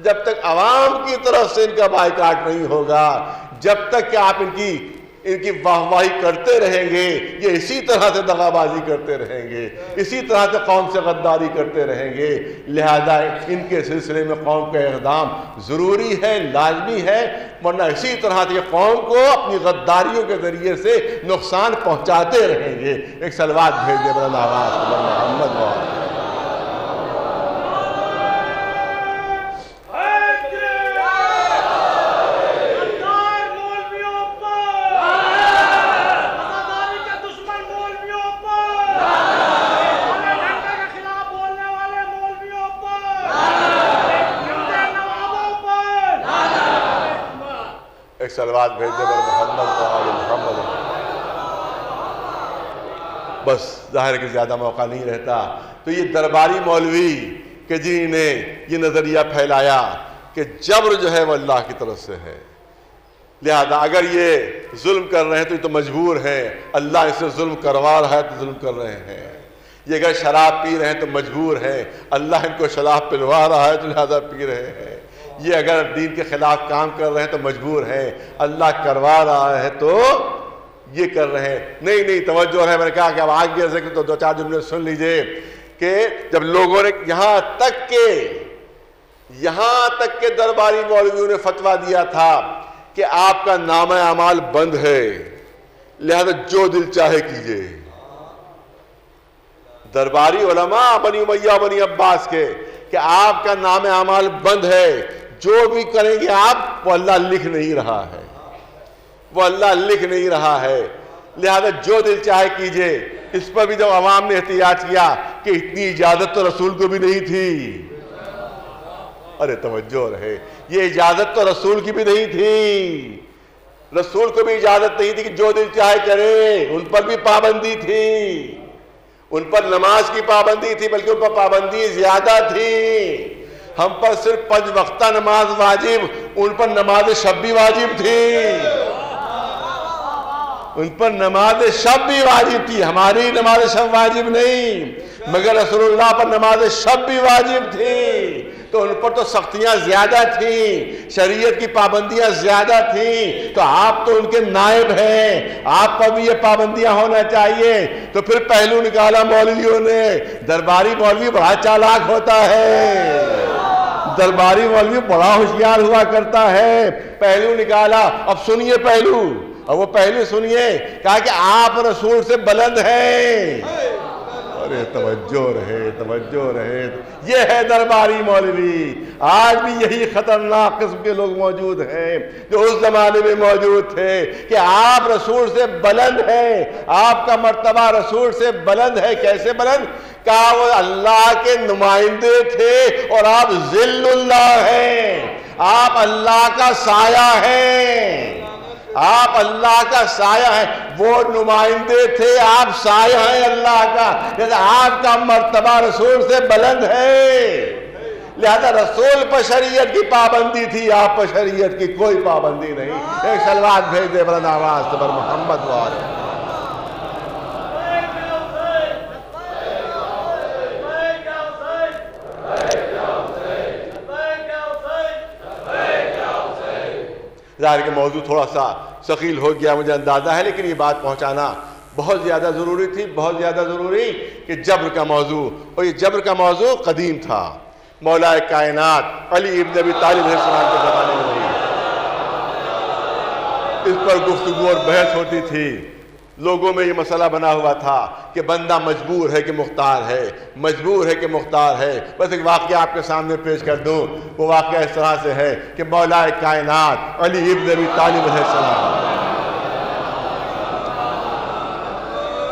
جب تک عوام کی طرف سے ان کا بائیکاٹ نہیں ہوگا، جب تک کہ آپ ان کی واہ واہی کرتے رہیں گے، یہ اسی طرح سے دغا بازی کرتے رہیں گے، اسی طرح سے قوم سے غداری کرتے رہیں گے۔ لہذا ان کے سلسلے میں قوم کا اقدام ضروری ہے، لازمی ہے، ورنہ اسی طرح سے قوم کو اپنی غداریوں کے ذریعے سے نقصان پہنچاتے رہیں گے۔ ایک صلوات بھیج دے بلند آواز سے محمد وآلہ۔ صلوات بھیج دے بر محمد وآل محمد۔ بس ظاہر کہ زیادہ موقع نہیں رہتا. تو یہ درباری مولوی کہ جنہوں نے یہ نظریہ پھیلایا کہ جبر جو ہے وہ اللہ کی طرف سے ہے، لہذا اگر یہ ظلم کر رہے ہیں تو یہ تو مجبور ہیں، اللہ اس سے ظلم کروا رہا ہے تو ظلم کر رہے ہیں. یہ اگر شراب پی رہے ہیں تو مجبور ہیں، اللہ ان کو شراب پلوا رہا ہے تو لہذا پی رہے ہیں. یہ اگر دین کے خلاف کام کر رہے ہیں تو مجبور ہیں، اللہ کروا رہا ہے تو یہ کر رہے ہیں. نہیں توجہ ہے. میں نے کہا کہ اب آگے سے تو دو چار جملے سن لیجئے کہ جب لوگوں نے یہاں تک کہ درباری مولویوں نے فتویٰ دیا تھا کہ آپ کا نامہ اعمال بند ہے، لہذا جو دل چاہے کیجئے. درباری علماء بنی امیہ بنی عباس کے کہ آپ کا نام اعمال بند ہے، جو بھی کریں گے آپ وہ اللہ لکھ نہیں رہا ہے، وہ اللہ لکھ نہیں رہا ہے، لہذا جو دل چاہے کیجئے. اس پر بھی جب عوام نے احتجاج کیا کہ اتنی اجازت تو رسول کو بھی نہیں تھی. ارے توجہ رہے، یہ اجازت تو رسول کی بھی نہیں تھی. رسول کو بھی اجازت نہیں تھی کہ جو دل چاہے کرے. ان پر بھی پابندی تھی، ان پر نماز کی پابندی تھی، بلکہ ان پر پابندی زیادہ تھی. ہم پر صرف 5 وقتہ نماز واجب، ان پر نماز شب بھی واجب تھی. ان پر نماز شب بھی واجب تھی، ہماری نماز شب واجب نہیں، مگر رسول اللہ پر نماز شب بھی واجب تھی. تو ان پر تو سختیاں زیادہ تھیں، شریعت کی پابندیاں زیادہ تھیں. تو آپ تو ان کے نائب ہیں، آپ پر بھی یہ پابندیاں ہونا چاہیے. تو پھر پہلو نکالا مولویوں نے. درباری مولوی بڑا چالاک ہوتا ہے، درباری مولوی بڑا ہوشیار ہوا کرتا ہے. پہلو نکالا. اب سنیے پہلو، اور وہ پہلو سنیے. کہا کہ آپ رسول سے بلند ہیں. ارے توجہ رہے. یہ ہے درباری مولوی. آج بھی یہی خطرناک قسم کے لوگ موجود ہیں جو اس زمانے میں موجود تھے کہ آپ رسول سے بلند ہیں، آپ کا مرتبہ رسول سے بلند ہے. کیسے بلند؟ کہا وہ اللہ کے نمائندے تھے اور آپ ذل اللہ ہیں، آپ اللہ کا سایہ ہیں، آپ اللہ کا سایہ ہیں. وہ نمائندے تھے، آپ سایہ ہیں اللہ کا. جیسے آپ کا مرتبہ رسول سے بلند ہے، لہذا رسول پر شریعت کی پابندی تھی، آپ پر شریعت کی کوئی پابندی نہیں. ایک صلوات بھیج دے بلند آواز سے بر محمد وآلہ. ظاہر کہ موضوع تھوڑا سا ثقیل ہو گیا مجھے اندازہ ہے، لیکن یہ بات پہنچانا بہت زیادہ ضروری تھی، بہت زیادہ ضروری کہ جبر کا موضوع، اور یہ جبر کا موضوع قدیم تھا. مولا کائنات علی ابن ابی طالب علیہ السلام کے زمانے میں ہوئی. اس پر گفتگو اور بحث ہوتی تھی. لوگوں میں یہ مسئلہ بنا ہوا تھا کہ بندہ مجبور ہے کہ مختار ہے، مجبور ہے کہ مختار ہے. بس ایک واقعہ آپ کے سامنے پیش کر دوں. وہ واقعہ اس طرح سے ہے کہ مولا کائنات علی ابن ابی طالب علیہ السلام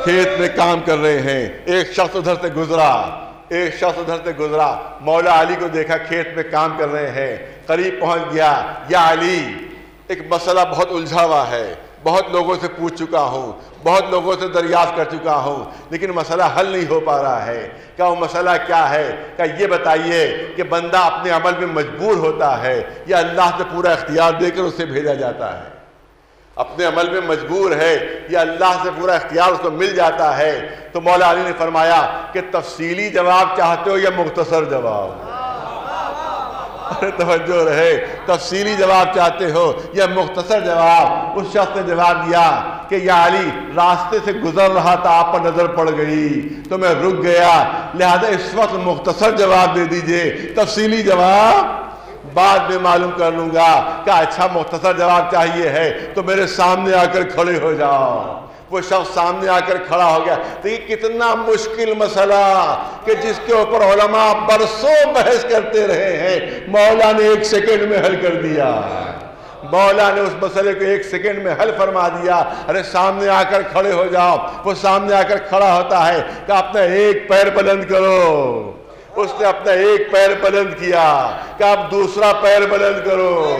کھیت میں کام کر رہے ہیں. ایک شخص ادھر سے گزرا، مولا علی کو دیکھا کھیت میں کام کر رہے ہیں. قریب پہنچ گیا. یا علی، ایک مسئلہ بہت الجھا ہوا ہے، بہت لوگوں سے پوچھ چکا ہوں، بہت لوگوں سے دریافت کر چکا ہوں، لیکن مسئلہ حل نہیں ہو پا رہا ہے. کیا وہ مسئلہ کیا ہے؟ کیا یہ بتائیے کہ بندہ اپنے عمل میں مجبور ہوتا ہے یا اللہ سے پورا اختیار دے کر اسے بھیجا جاتا ہے؟ اپنے عمل میں مجبور ہے یا اللہ سے پورا اختیار اس کو مل جاتا ہے؟ تو مولا علی نے فرمایا کہ تفصیلی جواب چاہتے ہو یا مختصر جواب؟ توجہ رہے. تفصیلی جواب چاہتے ہو یا مختصر جواب؟ اس شخص نے جواب دیا کہ یا علی، راستے سے گزر رہا تھا، آپ پر نظر پڑ گئی تو میں رک گیا، لہذا اس وقت مختصر جواب دے دیجئے، تفصیلی جواب بعد میں معلوم کر لوں گا. کہ اچھا مختصر جواب چاہیے ہے تو میرے سامنے آ کر کھڑے ہو جاؤ. وہ شخص سامنے آ کر کھڑا ہو گیا. تو یہ کتنا مشکل مسئلہ کہ جس کے اوپر علماء برسوں بحث کرتے رہے ہیں، مولا نے 1 سیکنڈ میں حل کر دیا. مولا نے اس مسئلے کو 1 سیکنڈ میں حل فرما دیا. ارے سامنے آ کر کھڑے ہو جاؤ. وہ سامنے آ کر کھڑا ہوتا ہے کہ اپنا 1 پیر بلند کرو. اس نے اپنا 1 پیر بلند کیا کہ اب دوسرا پیر بلند کرو.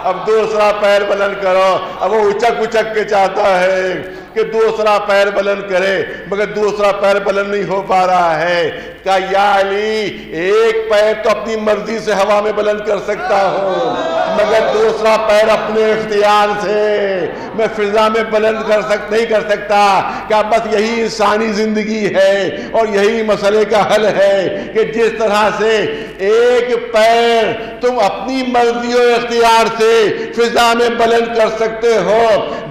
اب دوسرا پیر بلند کرو. اب وہ اچک کے چاہتا ہے کہ دوسرا پیر بلند کرے مگر دوسرا پیر بلند نہیں ہو پا رہا ہے. کہا یا علی ایک پیر تو اپنی مرضی سے ہوا میں بلند کر سکتا ہوں مگر دوسرا پیر اپنے اختیار سے میں فضا میں بلند نہیں کر سکتا. کیا بس یہی انسانی زندگی ہے اور یہی مسئلے کا حل ہے کہ جس طرح سے ایک پیر تم اپنی مرضی و اختیار سے فضا میں بلند کر سکتے ہو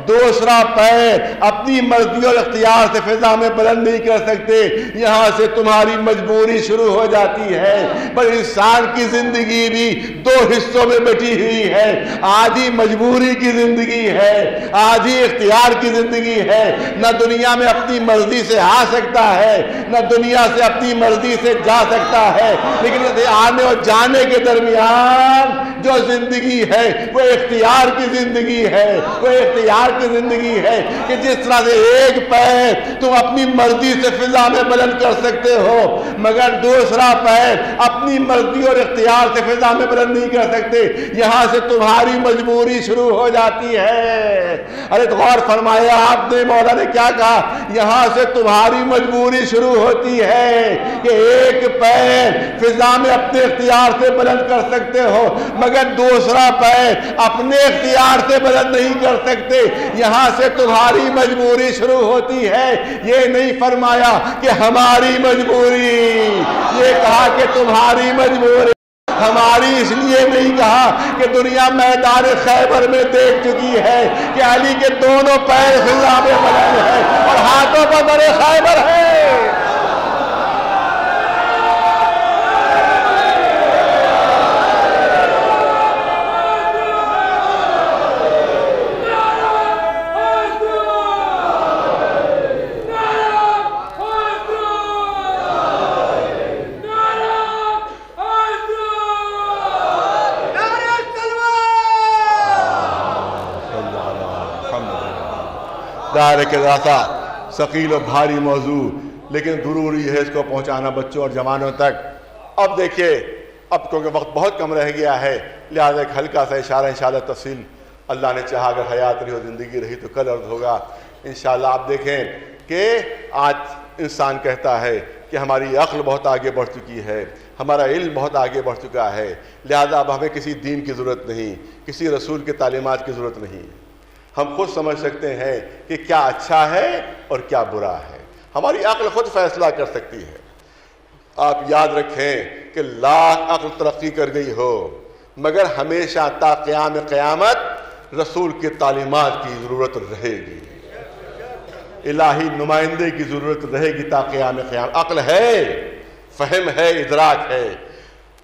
دوسرا پیر اپنی مرضی اور اختیار سے فضا میں بلند نہیں کر سکتے. یہاں سے تمہاری مجبوری شروع ہو جاتی ہے. پر انسان کی زندگی بھی دو حصوں میں بٹی ہوئی ہے. آدھی مجبوری کی زندگی ہے آدھی اختیار کی زندگی ہے. نہ دنیا میں اپنی مرضی سے آ سکتا ہے نہ دنیا سے اپنی مرضی سے جا سکتا ہے. لیکن آنے اور جانے کے درمیان جو زندگی ہے وہ اختیار کی زندگی ہے. وہ اختیار کی زندگی ہے کہ جس طرح سے ایک پیر تم اپنی مرضی سے فضا میں بلند کر سکتے ہو مگر دوسرا پیر اپنی مرضی اور اختیار سے فضا میں بلند نہیں کر سکتے. یہاں سے تمہاری مجبوری شروع ہو جاتی ہے. ارے تو غور فرمایا آپ نے مولا نے کیا کہا. یہاں سے تمہاری مجبوری شروع ہوتی ہے کہ ایک پیر فضا میں اپنے اختیار سے بلند کر سکتے ہو مگر دوسرا پیر اپنے اختیار سے بلند نہیں کر سکتے. یہاں سے تمہاری مجبوری شروع ہوتی ہے. یہ نہیں فرمایا کہ ہماری مجبوری یہ کہا کہ تمہاری مجبوری. ہماری اس لیے نہیں کہا کہ دنیا میدان خیبر میں دیکھ چکی ہے کہ علی کے دونوں پیر فضا میں بلند ہیں اور ہاتھوں پر در خیبر ہے. دائرے کے راستہ ثقیل و بھاری موضوع لیکن ضروری ہے اس کو پہنچانا بچوں اور جوانوں تک. اب دیکھیے اب کیونکہ وقت بہت کم رہ گیا ہے لہٰذا ایک ہلکا سا اشارہ انشاءاللہ تفصیل اللہ نے چاہا اگر حیات رہی ہو زندگی رہی تو کل عرض ہوگا انشاءاللہ. آپ دیکھیں کہ آج انسان کہتا ہے کہ ہماری عقل بہت آگے بڑھ چکی ہے ہمارا علم بہت آگے بڑھ چکا ہے لہٰذا اب ہمیں کسی دین کی ضرورت نہیں کسی رسول کی تعلیمات کی ضرورت نہیں. ہم خود سمجھ سکتے ہیں کہ کیا اچھا ہے اور کیا برا ہے. ہماری عقل خود فیصلہ کر سکتی ہے. آپ یاد رکھیں کہ لاکھ عقل ترقی کر گئی ہو مگر ہمیشہ تا قیام قیامت رسول کی تعلیمات کی ضرورت رہے گی. الہی نمائندے کی ضرورت رہے گی تا قیام قیامت. عقل ہے فہم ہے ادراک ہے.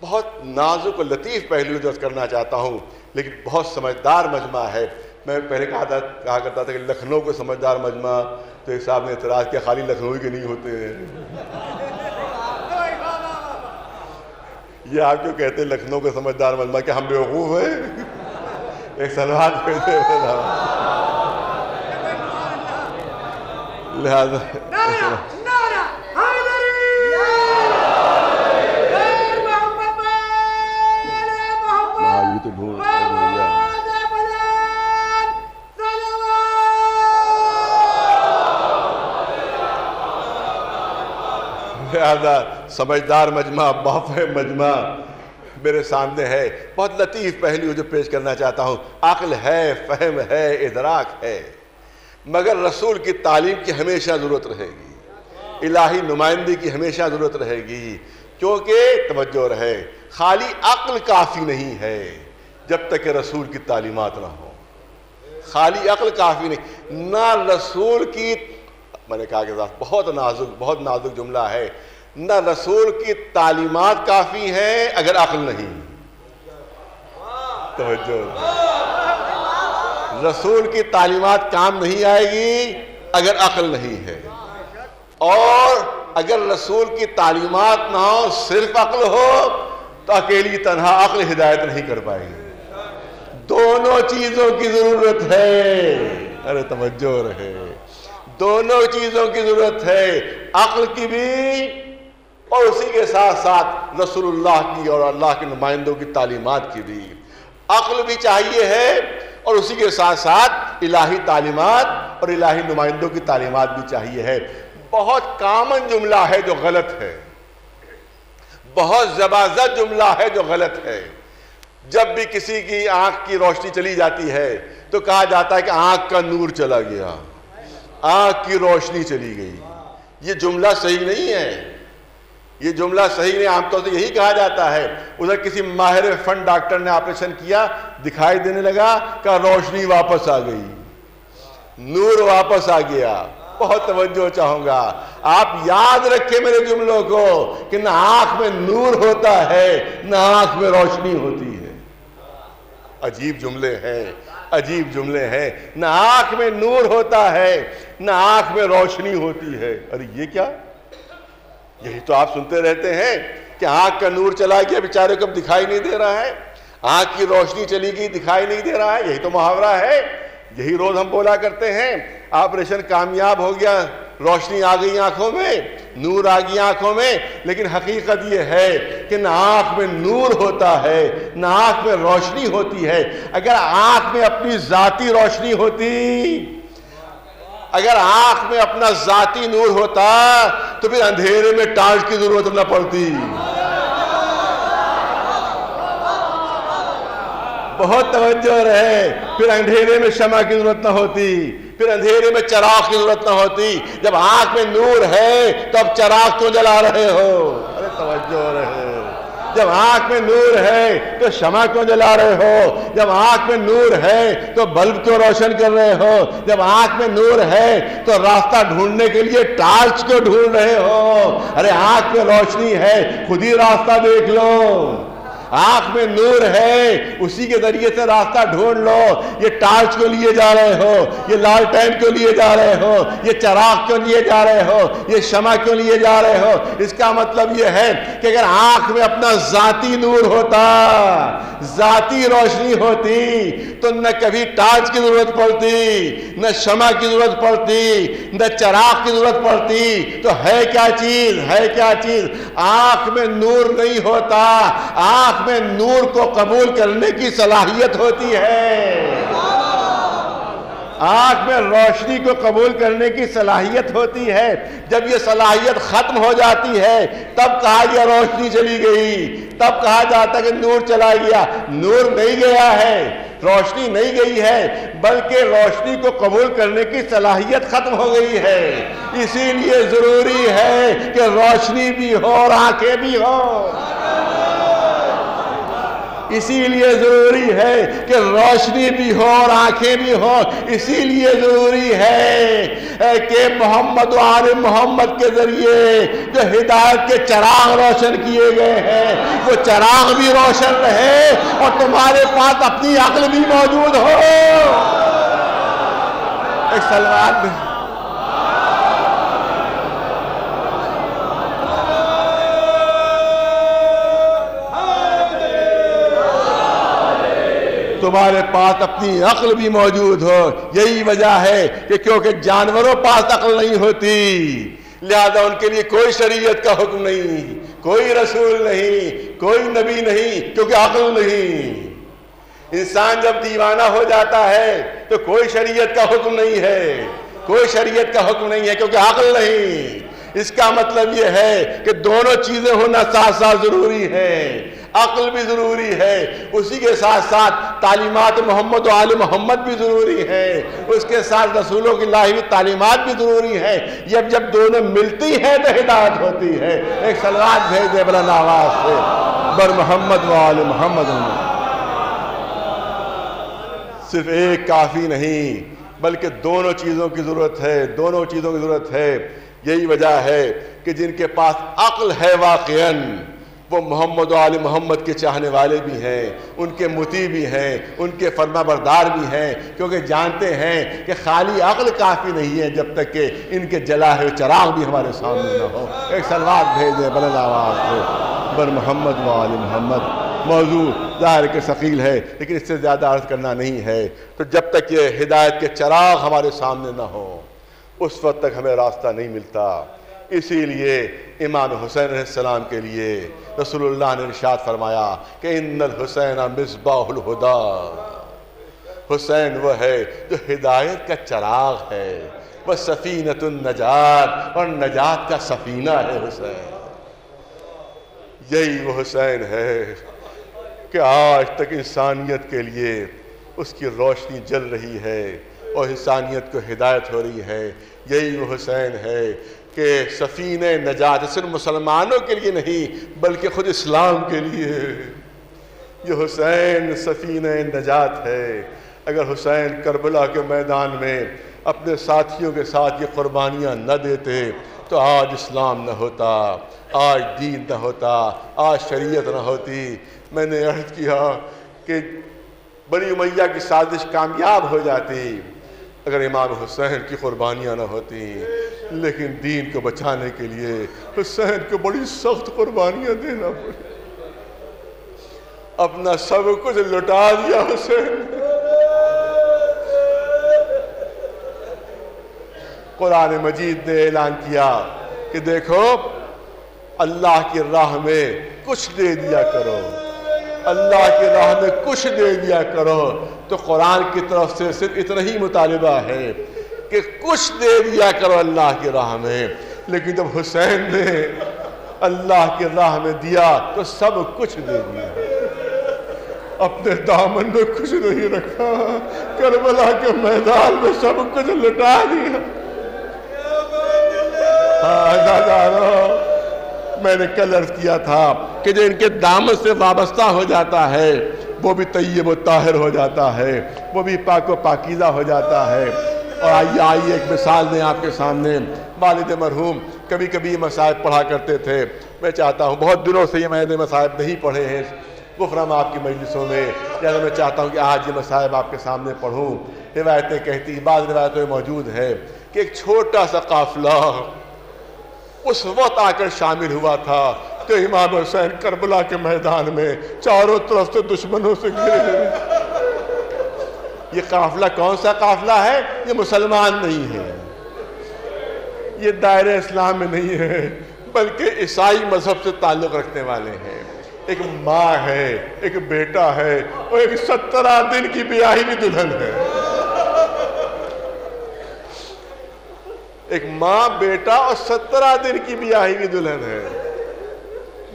بہت نازک و لطیف پہلو جو کرنا چاہتا ہوں لیکن بہت سمجھدار مجمع ہے. میں پہلے کہا کرتا تھا کہ لکھنؤ کو سمجھدار مجمع تو ایک صاحب نے اعتراض کیا خالی لکھنؤ کے نہیں ہوتے ہیں. یہ آپ کیوں کہتے ہیں لکھنؤ کو سمجھدار مجمع کہ ہم بیوقوف ہیں. ایک سلوات کہتے ہیں لہذا تو ڈھونڈ لہذا سمجھدار مجمع بافہم مجمع میرے سامنے ہے. بہت لطیف پہلو جو پیش کرنا چاہتا ہوں. عقل ہے فہم ہے ادراک ہے مگر رسول کی تعلیم کی ہمیشہ ضرورت رہے گی. الہی نمائندگی کی ہمیشہ ضرورت رہے گی کیونکہ توجہ رہے خالی عقل کافی نہیں ہے جب تک کہ رسول کی تعلیمات نہ ہو. خالی عقل کافی نہیں نہ رسول کی میں نے کہا کہ بہت نازک جملہ ہے نہ رسول کی تعلیمات کافی ہیں اگر عقل نہیں. توجہ رسول کی تعلیمات کام نہیں آئے گی اگر عقل نہیں ہے اور اگر رسول کی تعلیمات نہ ہو صرف عقل ہو تو اکیلی تنہا عقل ہدایت نہیں کر پائے گی. دونوں چیزوں کی ضرورت ہے. ارے توجہ رہے دونوں چیزوں کی ضرورت ہے عقل کی بھی اور اسی کے ساتھ ساتھ رسول اللہ کی اور اللہ کے نمائندوں کی تعلیمات کی بھی. عقل بھی چاہیے ہے اور اسی کے ساتھ ساتھ الہی تعلیمات اور الہی نمائندوں کی تعلیمات بھی چاہیے ہے۔ بہت کامن جملہ ہے جو غلط ہے، بہت زبردست جملہ ہے جو غلط ہے۔ جب بھی کسی کی آنکھ کی روشنی چلی جاتی ہے تو کہا جاتا ہے کہ آنکھ کا نور چلا گیا، آنکھ کی روشنی چلی گئی۔ یہ جملہ صحیح نہیں ہے، یہ جملہ صحیح نہیں۔ عام طور سے یہی کہا جاتا ہے۔ ادھر کسی ماہر فن ڈاکٹر نے آپریشن کیا، دکھائی دینے لگا کہ روشنی واپس آ گئی، نور واپس آ گیا۔ بہت توجہ چاہوں گا، آپ یاد رکھیں میرے جملوں کو کہ نہ آنکھ میں نور ہوتا ہے نہ آنکھ میں روشنی ہوتی ہے۔ عجیب جملے ہیں، عجیب جملے ہیں۔ نہ آنکھ میں نور ہوتا ہے نہ آنکھ میں روشنی ہوتی ہے۔ ارے یہ کیا؟ یہی تو آپ سنتے رہتے ہیں کہ آنکھ کا نور چلا گیا، بیچارے کو اب دکھائی نہیں دے رہا ہے، آنکھ کی روشنی چلی گئی، دکھائی نہیں دے رہا ہے۔ یہی تو محاورہ ہے، یہی روز ہم بولا کرتے ہیں۔ آپریشن کامیاب ہو گیا، روشنی آ گئی آنکھوں میں، نور آ گئی آنکھوں میں، لیکن حقیقت یہ ہے کہ نہ آنکھ میں نور ہوتا ہے نہ آنکھ میں روشنی ہوتی ہے۔ اگر آنکھ میں اپنی ذاتی روشنی ہوتی، اگر آنکھ میں اپنا ذاتی نور ہوتا تو پھر اندھیرے میں ٹارچ کی ضرورت نہ پڑتی۔ بہت توجہ رہے، پھر اندھیرے میں شمع کی ضرورت نہ ہوتی، پھر اندھیرے میں چراغ کی ضرورت نہ ہوتی۔ جب آنکھ میں نور ہے تو اب چراغ کیوں جلا رہے ہو؟ ارے توجہ رہے۔ جب آنکھ میں نور ہے تو شمع کیوں جلا رہے ہو؟ جب آنکھ میں نور ہے تو بلب کیوں روشن کر رہے ہو؟ جب آنکھ میں نور ہے تو راستہ ڈھونڈنے کے لیے ٹارچ کیوں ڈھونڈ رہے ہو؟ ارے آنکھ میں روشنی ہے، خود ہی راستہ دیکھ لو۔ آنکھ میں نور ہے، اسی کے ذریعے سے راستہ ڈھونڈ لو۔ یہ ٹارچ کیوں لیے جا رہے ہو؟ یہ لالٹین کیوں لیے جا رہے ہو؟ یہ چراغ کیوں لیے جا رہے ہو؟ یہ شمع کیوں لیے جا رہے ہو؟ اس کا مطلب یہ ہے کہ اگر آنکھ میں اپنا ذاتی نور ہوتا، ذاتی روشنی ہوتی تو نہ کبھی ٹارچ کی ضرورت پڑتی، نہ شمع کی ضرورت پڑتی، نہ چراغ کی ضرورت پڑتی۔ تو ہے کیا چیز؟ ہے کیا چیز؟ آنکھ میں نور نہیں ہوتا، آنکھ میں نور کو قبول کرنے کی صلاحیت ہوتی ہے، آنکھ میں روشنی کو قبول کرنے کی صلاحیت ہوتی ہے۔ جب یہ صلاحیت ختم ہو جاتی ہے تب کہا گیا روشنی چلی گئی، تب کہا جاتا کہ نور چلا گیا۔ نور نہیں گیا ہے، روشنی نہیں گئی ہے، بلکہ روشنی کو قبول کرنے کی صلاحیت ختم ہو گئی ہے۔ اسی لیے ضروری ہے کہ روشنی بھی ہو اور آنکھیں بھی ہوں۔ اسی لیے ضروری ہے کہ روشنی بھی ہو اور آنکھیں بھی ہوں۔ اسی لیے ضروری ہے کہ محمد و آل محمد کے ذریعے جو ہدایت کے چراغ روشن کیے گئے ہیں وہ چراغ بھی روشن رہے اور تمہارے پاس اپنی عقل بھی موجود ہو۔ ایک سلوات میں تمہارے پاس اپنی عقل بھی موجود ہو۔ یہی وجہ ہے کہ کیونکہ جانوروں پاس عقل نہیں ہوتی لہذا ان کے لیے کوئی شریعت کا حکم نہیں، کوئی رسول نہیں، کوئی نبی نہیں، کیونکہ عقل نہیں۔ انسان جب دیوانہ ہو جاتا ہے تو کوئی شریعت کا حکم نہیں ہے، کوئی شریعت کا حکم نہیں ہے، کیونکہ عقل نہیں۔ اس کا مطلب یہ ہے کہ دونوں چیزیں ہونا ساتھ ساتھ ضروری ہے، عقل بھی ضروری ہے، اسی کے ساتھ ساتھ تعلیمات محمد و آل محمد بھی ضروری ہے، اس کے ساتھ رسولوں کی لاہی تعلیمات بھی ضروری ہے۔ جب دونوں ملتی ہیں تو ہدایت ہوتی ہے۔ ایک صلوات بھیج دے بلند آواز سے بر محمد و آل محمد۔ صرف ایک کافی نہیں بلکہ دونوں چیزوں کی ضرورت ہے، دونوں چیزوں کی ضرورت ہے۔ یہی وجہ ہے کہ جن کے پاس عقل ہے واقعاً وہ محمد و آل محمد کے چاہنے والے بھی ہیں، ان کے مطیع بھی ہیں، ان کے فرما بردار بھی ہیں، کیونکہ جانتے ہیں کہ خالی عقل کافی نہیں ہے جب تک کہ ان کے جلا ہوئے چراغ بھی ہمارے سامنے نہ ہو۔ ایک صلوات بھیج دیں بلند آواز سے بر محمد و آل محمد۔ موضوع ظاہر کہ ثقیل ہے لیکن اس سے زیادہ عرض کرنا نہیں ہے۔ تو جب تک یہ ہدایت کے چراغ ہمارے سامنے نہ ہو اس وقت تک ہمیں راستہ نہیں ملتا۔ اسی لیے امام حسین علیہ السلام کے لیے رسول اللہ نے ارشاد فرمایا کہ ان الحسین مصباح الہدی، حسین وہ ہے جو ہدایت کا چراغ ہے، وہ سفینۃ النجات، اور نجات کا سفینہ ہے حسین۔ یہی وہ حسین ہے کہ آج تک انسانیت کے لیے اس کی روشنی جل رہی ہے اور انسانیت کو ہدایت ہو رہی ہے۔ یہی وہ حسین ہے کہ سفینہ نجات صرف مسلمانوں کے لیے نہیں بلکہ خود اسلام کے لیے، یہ حسین سفینہ نجات ہے۔ اگر حسین کربلا کے میدان میں اپنے ساتھیوں کے ساتھ یہ قربانیاں نہ دیتے تو آج اسلام نہ ہوتا، آج دین نہ ہوتا، آج شریعت نہ ہوتی۔ میں نے عرض کیا کہ بنی امیہ کی سازش کامیاب ہو جاتی اگر امام حسین کی قربانیاں نہ ہوتی، لیکن دین کو بچانے کے لیے حسین کو بڑی سخت قربانیاں دینا پڑی، اپنا سب کچھ لٹا دیا حسین نے۔ قرآن مجید نے اعلان کیا کہ دیکھو اللہ کی راہ میں کچھ دے دیا کرو، اللہ کی راہ میں کچھ دے دیا کرو۔ تو قرآن کی طرف سے صرف اتنا ہی مطالبہ ہے کہ کچھ دے دیا کرو اللہ کی راہ میں، لیکن جب حسین نے اللہ کی راہ میں دیا تو سب کچھ دے دیا، اپنے دامن میں کچھ نہیں رکھا، کربلا کے میدان میں سب کچھ لٹا دیا۔ میں نے کل عرض کیا تھا کہ جو ان کے دامن سے وابستہ ہو جاتا ہے وہ بھی طیب و طاہر ہو جاتا ہے، وہ بھی پاک و پاکیزہ ہو جاتا ہے۔ اور آئیے ایک مثال دیں آپ کے سامنے۔ والد مرحوم کبھی کبھی یہ مصائب پڑھا کرتے تھے، میں چاہتا ہوں بہت دنوں سے یہ میں نے مصائب نہیں پڑھے ہیں گفرم آپ کی مجلسوں میں، لہذا میں چاہتا ہوں کہ آج یہ مصائب آپ کے سامنے پڑھوں۔ روایتیں کہتی ہیں، بعض روایتوں میں موجود ہے کہ ایک چھوٹا سا قافلہ اس وقت آ کر شامل ہوا تھا کہ امام حسین کربلا کے میدان میں چاروں طرف سے دشمنوں سے گھرے ہوئے۔ یہ قافلہ کون سا قافلہ ہے؟ یہ مسلمان نہیں ہے، یہ دائرہ اسلام میں نہیں ہے، بلکہ عیسائی مذہب سے تعلق رکھنے والے ہیں۔ ایک ماں ہے، ایک بیٹا ہے، اور ایک 17 دن کی بیاہی ہوئی دلہن ہے۔ ایک ماں، بیٹا اور 17 دن کی بیاہی ہوئی دلہن ہے۔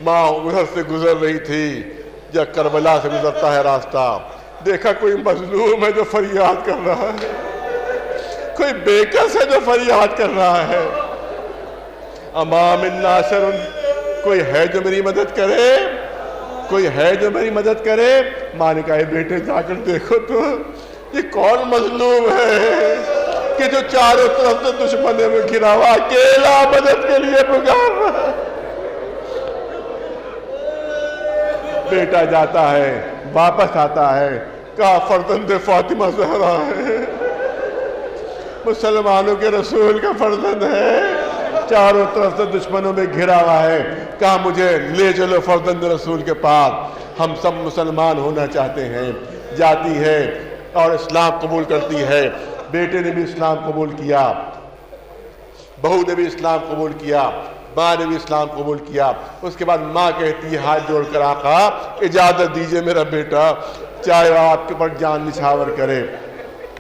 ماں ادھر سے گزر رہی تھی، یا کربلا سے گزرتا ہے راستہ، دیکھا کوئی مظلوم ہے جو فریاد کر رہا ہے، کوئی بےکس ہے جو فریاد کر رہا ہے۔ امام الناصر، کوئی ہے جو میری مدد کرے، کوئی ہے جو میری مدد کرے۔ ماں نے کہا بیٹے جا کر دیکھو تو یہ کون مظلوم ہے کہ جو چاروں طرف سے دشمنوں میں گھرا ہوا اکیلا مدد کے لیے پکار رہا ہے۔ بیٹا جاتا ہے، واپس آتا ہے، کہا فرزند فاطمہ زہرا ہے، مسلمانوں کے رسول کا فرزند ہے، چاروں طرف سے دشمنوں میں گھرا ہوا ہے، کہا مجھے لے چلو فرزند رسول کے پاس، ہم سب مسلمان ہونا چاہتے ہیں۔ جاتی ہے اور اسلام قبول کرتی ہے۔ بیٹے نے بھی اسلام قبول کیا، بہو نے بھی اسلام قبول کیا، ماں نے بھی اسلام قبول کیا۔ اس کے بعد ماں کہتی ہے ہاتھ جوڑ کر آقا اجازت دیجئے میرا بیٹا چاہے وہ آپ کے پر جان نچھاور کرے۔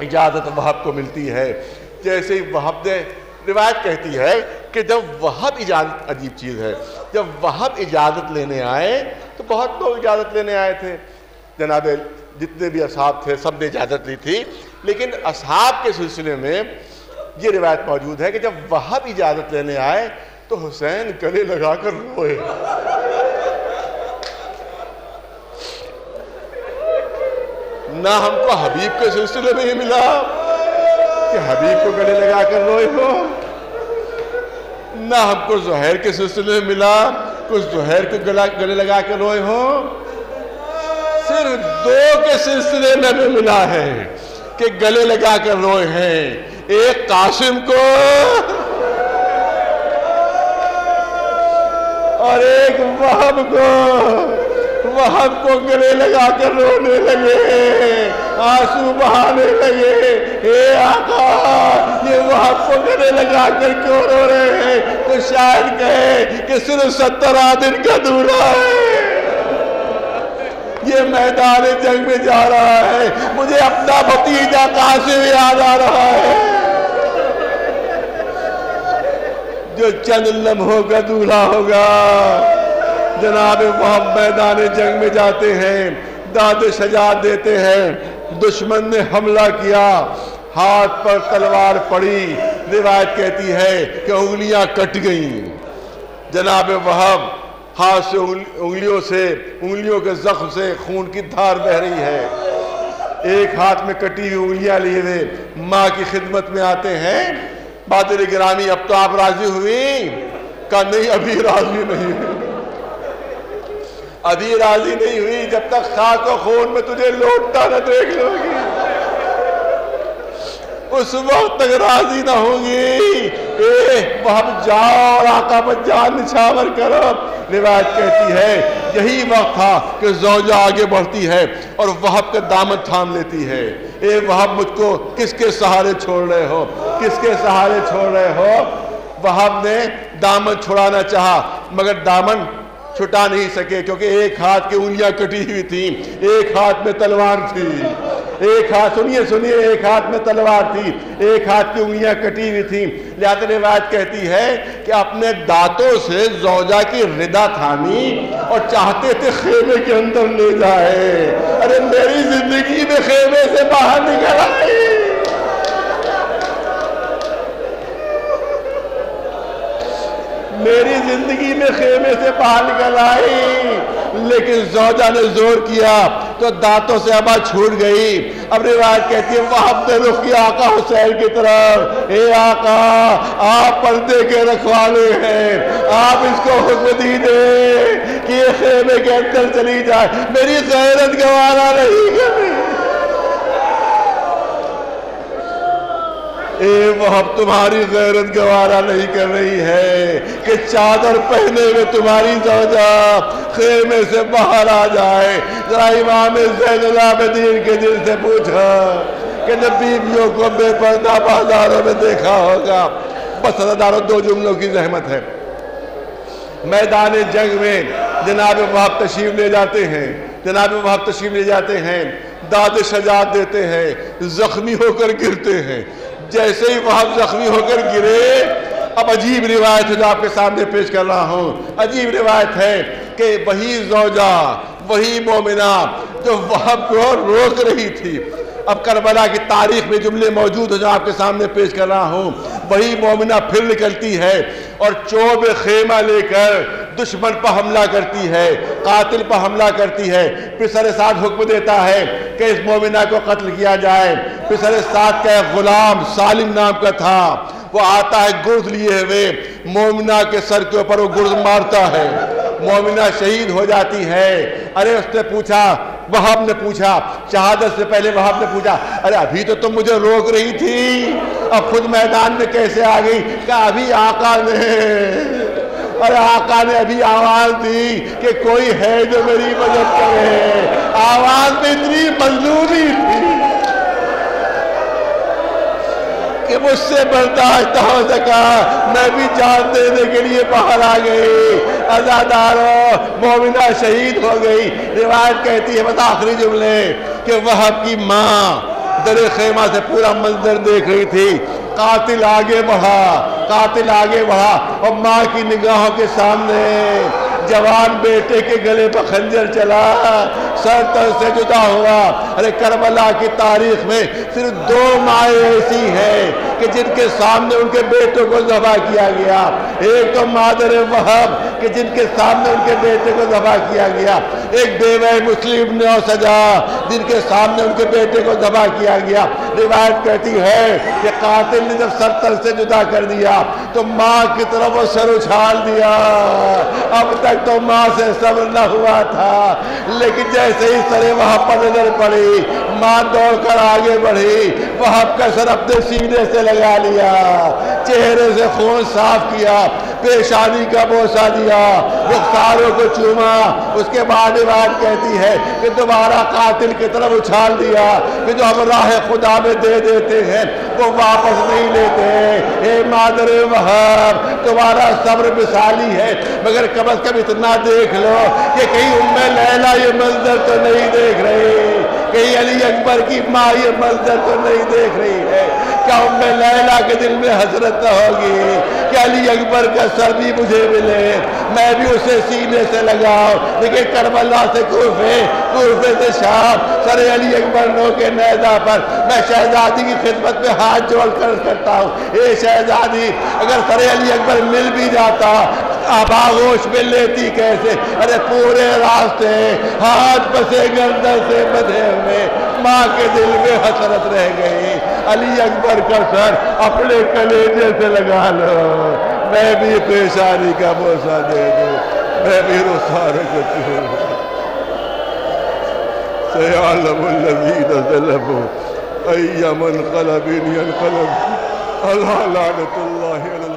اجازت وہب کو ملتی ہے۔ جیسے ہی وہب نے، روایت کہتی ہے کہ جب وہب اجازت، عجیب چیز ہے، جب وہب اجازت لینے آئے تو بہت لوگ اجازت لینے آئے تھے، جناب جتنے بھی اصحاب تھے سب نے اجازت لی تھی، لیکن اصحاب کے سلسلے میں یہ روایت موجود ہے کہ جب وہب اجازت لینے آئے تو حسین گلے لگا کر روئے۔ نہ ہم کو حبیب کے سلسلے میں یہ ملا کہ حبیب کو گلے لگا کر روئے ہو، نہ ہم کو زہیر کے سلسلے میں ملا کچھ زہیر کو گلے لگا کر روئے ہو، صرف دو کے سلسلے میں بھی ملا ہے کہ گلے لگا کر روئے ہیں، ایک قاسم کو اور ایک وہب کو۔ وہب کو گلے لگا کر رونے لگے، آنسو بہانے لگے، اے آقا یہ وہب کو گلے لگا کر کیوں رو رہے ہیں؟ تو شاید کہے کہ صرف 17 دن کا دورہ ہے، یہ میدان جنگ میں جا رہا ہے، مجھے اپنا بھتیجا قاسم یاد آ رہا ہے جو چند لمحوں کا دولہا ہوگا۔ جناب وہب میدان جنگ میں جاتے ہیں، داد شجاعت دیتے ہیں، دشمن نے حملہ کیا، ہاتھ پر تلوار پڑی، روایت کہتی ہے کہ انگلیاں کٹ گئیں۔ جناب وہب ہاتھ سے انگلیوں کے زخم سے خون کی دھار بہ رہی ہے، ایک ہاتھ میں کٹی ہوئی انگلیاں لیے ہوئے ماں کی خدمت میں آتے ہیں۔ بادر گرامی اب تو آپ راضی ہوئی؟ کہا نہیں، ابھی راضی نہیں ہوئی، ابھی راضی نہیں ہوئی، جب تک خاک و خون میں تجھے لوٹتا نہ دیکھ لو گی اس وقت تک راضی نہ ہوگی۔ وہب جاؤ اور آقا پر جان نچھاور کرو۔ روایت کہتی ہے یہی وقت تھا کہ زوجہ آگے بڑھتی ہے اور وہب کا دامن تھام لیتی ہے۔ اے وہب مجھ کو کس کے سہارے چھوڑ رہے ہو، کس کے سہارے چھوڑ رہے ہو؟ وہب نے دامن چھڑانا چاہا مگر دامن چھٹا نہیں سکے، کیونکہ ایک ہاتھ کی انگلیاں کٹی ہوئی تھیں، ایک ہاتھ میں تلوار تھی، ایک ہاتھ سنیے ایک ہاتھ میں تلوار تھی، ایک ہاتھ کی انگلیاں کٹی ہوئی تھیں۔ لہذا روایت کہتی ہے کہ اپنے دانتوں سے زوجہ کی ردا تھامی اور چاہتے تھے خیمے کے اندر لے جائے۔ ارے میری زندگی میں خیمے سے باہر نکل آئی، میری زندگی میں خیمے سے باہر نکل آئی، لیکن زوجہ نے زور کیا تو دانتوں سے ابا چھوٹ گئی۔ اب روایت کہتی ہے وہب نے رخ کیا آقا حسین کی طرف، اے آقا آپ پردے کے رکھوالے ہیں، آپ اس کو حکم دیجئے کہ یہ خیمے کے اندر چلی جائے، میری غیرت گوارا نہیں کرنی۔ اے وہب تمہاری غیرت گوارا نہیں کر رہی ہے کہ چادر پہنے ہوئے تمہاری زوجہ خیمے سے باہر آ جائے۔ ذرا امام زین العابدین کے دل سے پوچھا کہ جب بیویوں کو بے پردہ بازاروں میں دیکھا ہوگا۔ بس اداروں دو جملوں کی زحمت ہے۔ میدان جنگ میں جناب وہب تشریف لے جاتے ہیں، جناب وہب تشریف لے جاتے ہیں، داد شجاعت دیتے ہیں، زخمی ہو کر گرتے ہیں۔ جیسے ہی وہب زخمی ہو کر گرے، اب عجیب روایت ہے جو آپ کے سامنے پیش کر رہا ہوں۔ عجیب روایت ہے کہ وہی زوجہ، وہی مومنہ جو وہب کو روک رہی تھی، اب کربلا کی تاریخ میں جملے موجود ہیں جو آپ کے سامنے پیش کر رہا ہوں، وہی مومنہ پھر نکلتی ہے اور چوب خیمہ لے کر دشمن پر حملہ کرتی ہے، قاتل پر حملہ کرتی ہے۔ پسر سعد حکم دیتا ہے کہ اس مومنہ کو قتل کیا جائے۔ پسر سعد کا ایک غلام سالم نام کا تھا، وہ آتا ہے گرز لیے ہوئے، مومنہ کے سر کے اوپر وہ گرز مارتا ہے، مومنہ شہید ہو جاتی ہے۔ ارے اس نے پوچھا، وہب نے پوچھا، شہادت سے پہلے وہب نے پوچھا، ارے ابھی تو تم مجھے روک رہی تھی، اب خود میدان میں کیسے آ گئی؟ کہ ابھی آقا نے ابھی آواز دی کہ کوئی ہے جو میری مدد کرے۔ آواز میں اتنی مظلومی تھی کہ مجھ سے برداشت ہو سکا، میں بھی جان دینے کے لیے باہر آ گئی۔ عزاداروں، مومنہ شہید ہو گئی۔ روایت کہتی ہے بس آخری جملے کہ وہب کی ماں در خیمہ سے پورا منظر دیکھ رہی تھی، قاتل آگے بڑھا اور ماں کی نگاہوں کے سامنے جوان بیٹے کے گلے پر خنجر چلا، سر تن سے جدا ہوا۔ ارے کربلا کی تاریخ میں صرف 2 مائیں ایسی ہیں کہ جن کے سامنے ان کے بیٹوں کو ذبح کیا گیا، ایک تو مادر وہب کہ جن کے سامنے ان کے بیٹے کو ذبح کیا گیا، ایک بیوہ مسلم نے سجا جن کے سامنے ان کے بیٹے کو ذبح کیا گیا۔ روایت کہتی ہے کہ قاتل نے جب سر تن سے جدا کر دیا تو ماں کی طرف وہ سر اچھال دیا۔ اب تک تو ماں سے صبر نہ ہوا تھا، لیکن جیسے ہی سر وہب پر نظر پڑی، ماں دوڑ کر آگے بڑھی، وہب کا سر اپنے سینے سے لگا لیا، چہرے سے خون صاف کیا، پیشانی کا بوسہ دیا، رخساروں کو چوما، اس کے بعد روایت کہتی ہے کہ دوبارہ قاتل کی طرف اچھال دیا کہ جو ہم راہ خدا میں دے دیتے ہیں وہ واپس نہیں لیتے۔ اے مادر وہاب، تمہارا صبر مثالی ہے، مگر کم از کم اتنا دیکھ لو کہ کہیں ام لیلا یہ منظر تو نہیں دیکھ رہی، کہیں علی اکبر کی ماں یہ منظر تو نہیں دیکھ رہی ہے۔ کیا ام لیلا کے دل میں حسرت نہ ہوگی کہ علی اکبر کا سر بھی مجھے ملے، میں بھی اسے سینے سے لگاؤں؟ لیکن کربلا سے کوفے، کوفے سے شام، سر علی اکبر نو کے نیزہ پر میں شہزادی کی خدمت میں ہاتھ جوڑ کر کرتا ہوں، اے شہزادی اگر سر علی اکبر مل بھی جاتا آپ آغوش میں لیتی کیسے؟ ارے پورے راستے ہاتھ بسے گردن سے بدھے ہوئے، ماں کے دل میں حسرت رہ گئی۔ علی اکبر کا سر اپنے کلیجے سے لگا لو، میں بھی پیشانی کا بوسہ دے دوں، میں بھی رخساروں کو چوموں۔ سیعلم الذین ظلموا ای منقلب ینقلب، اللہ لعنت اللہ علی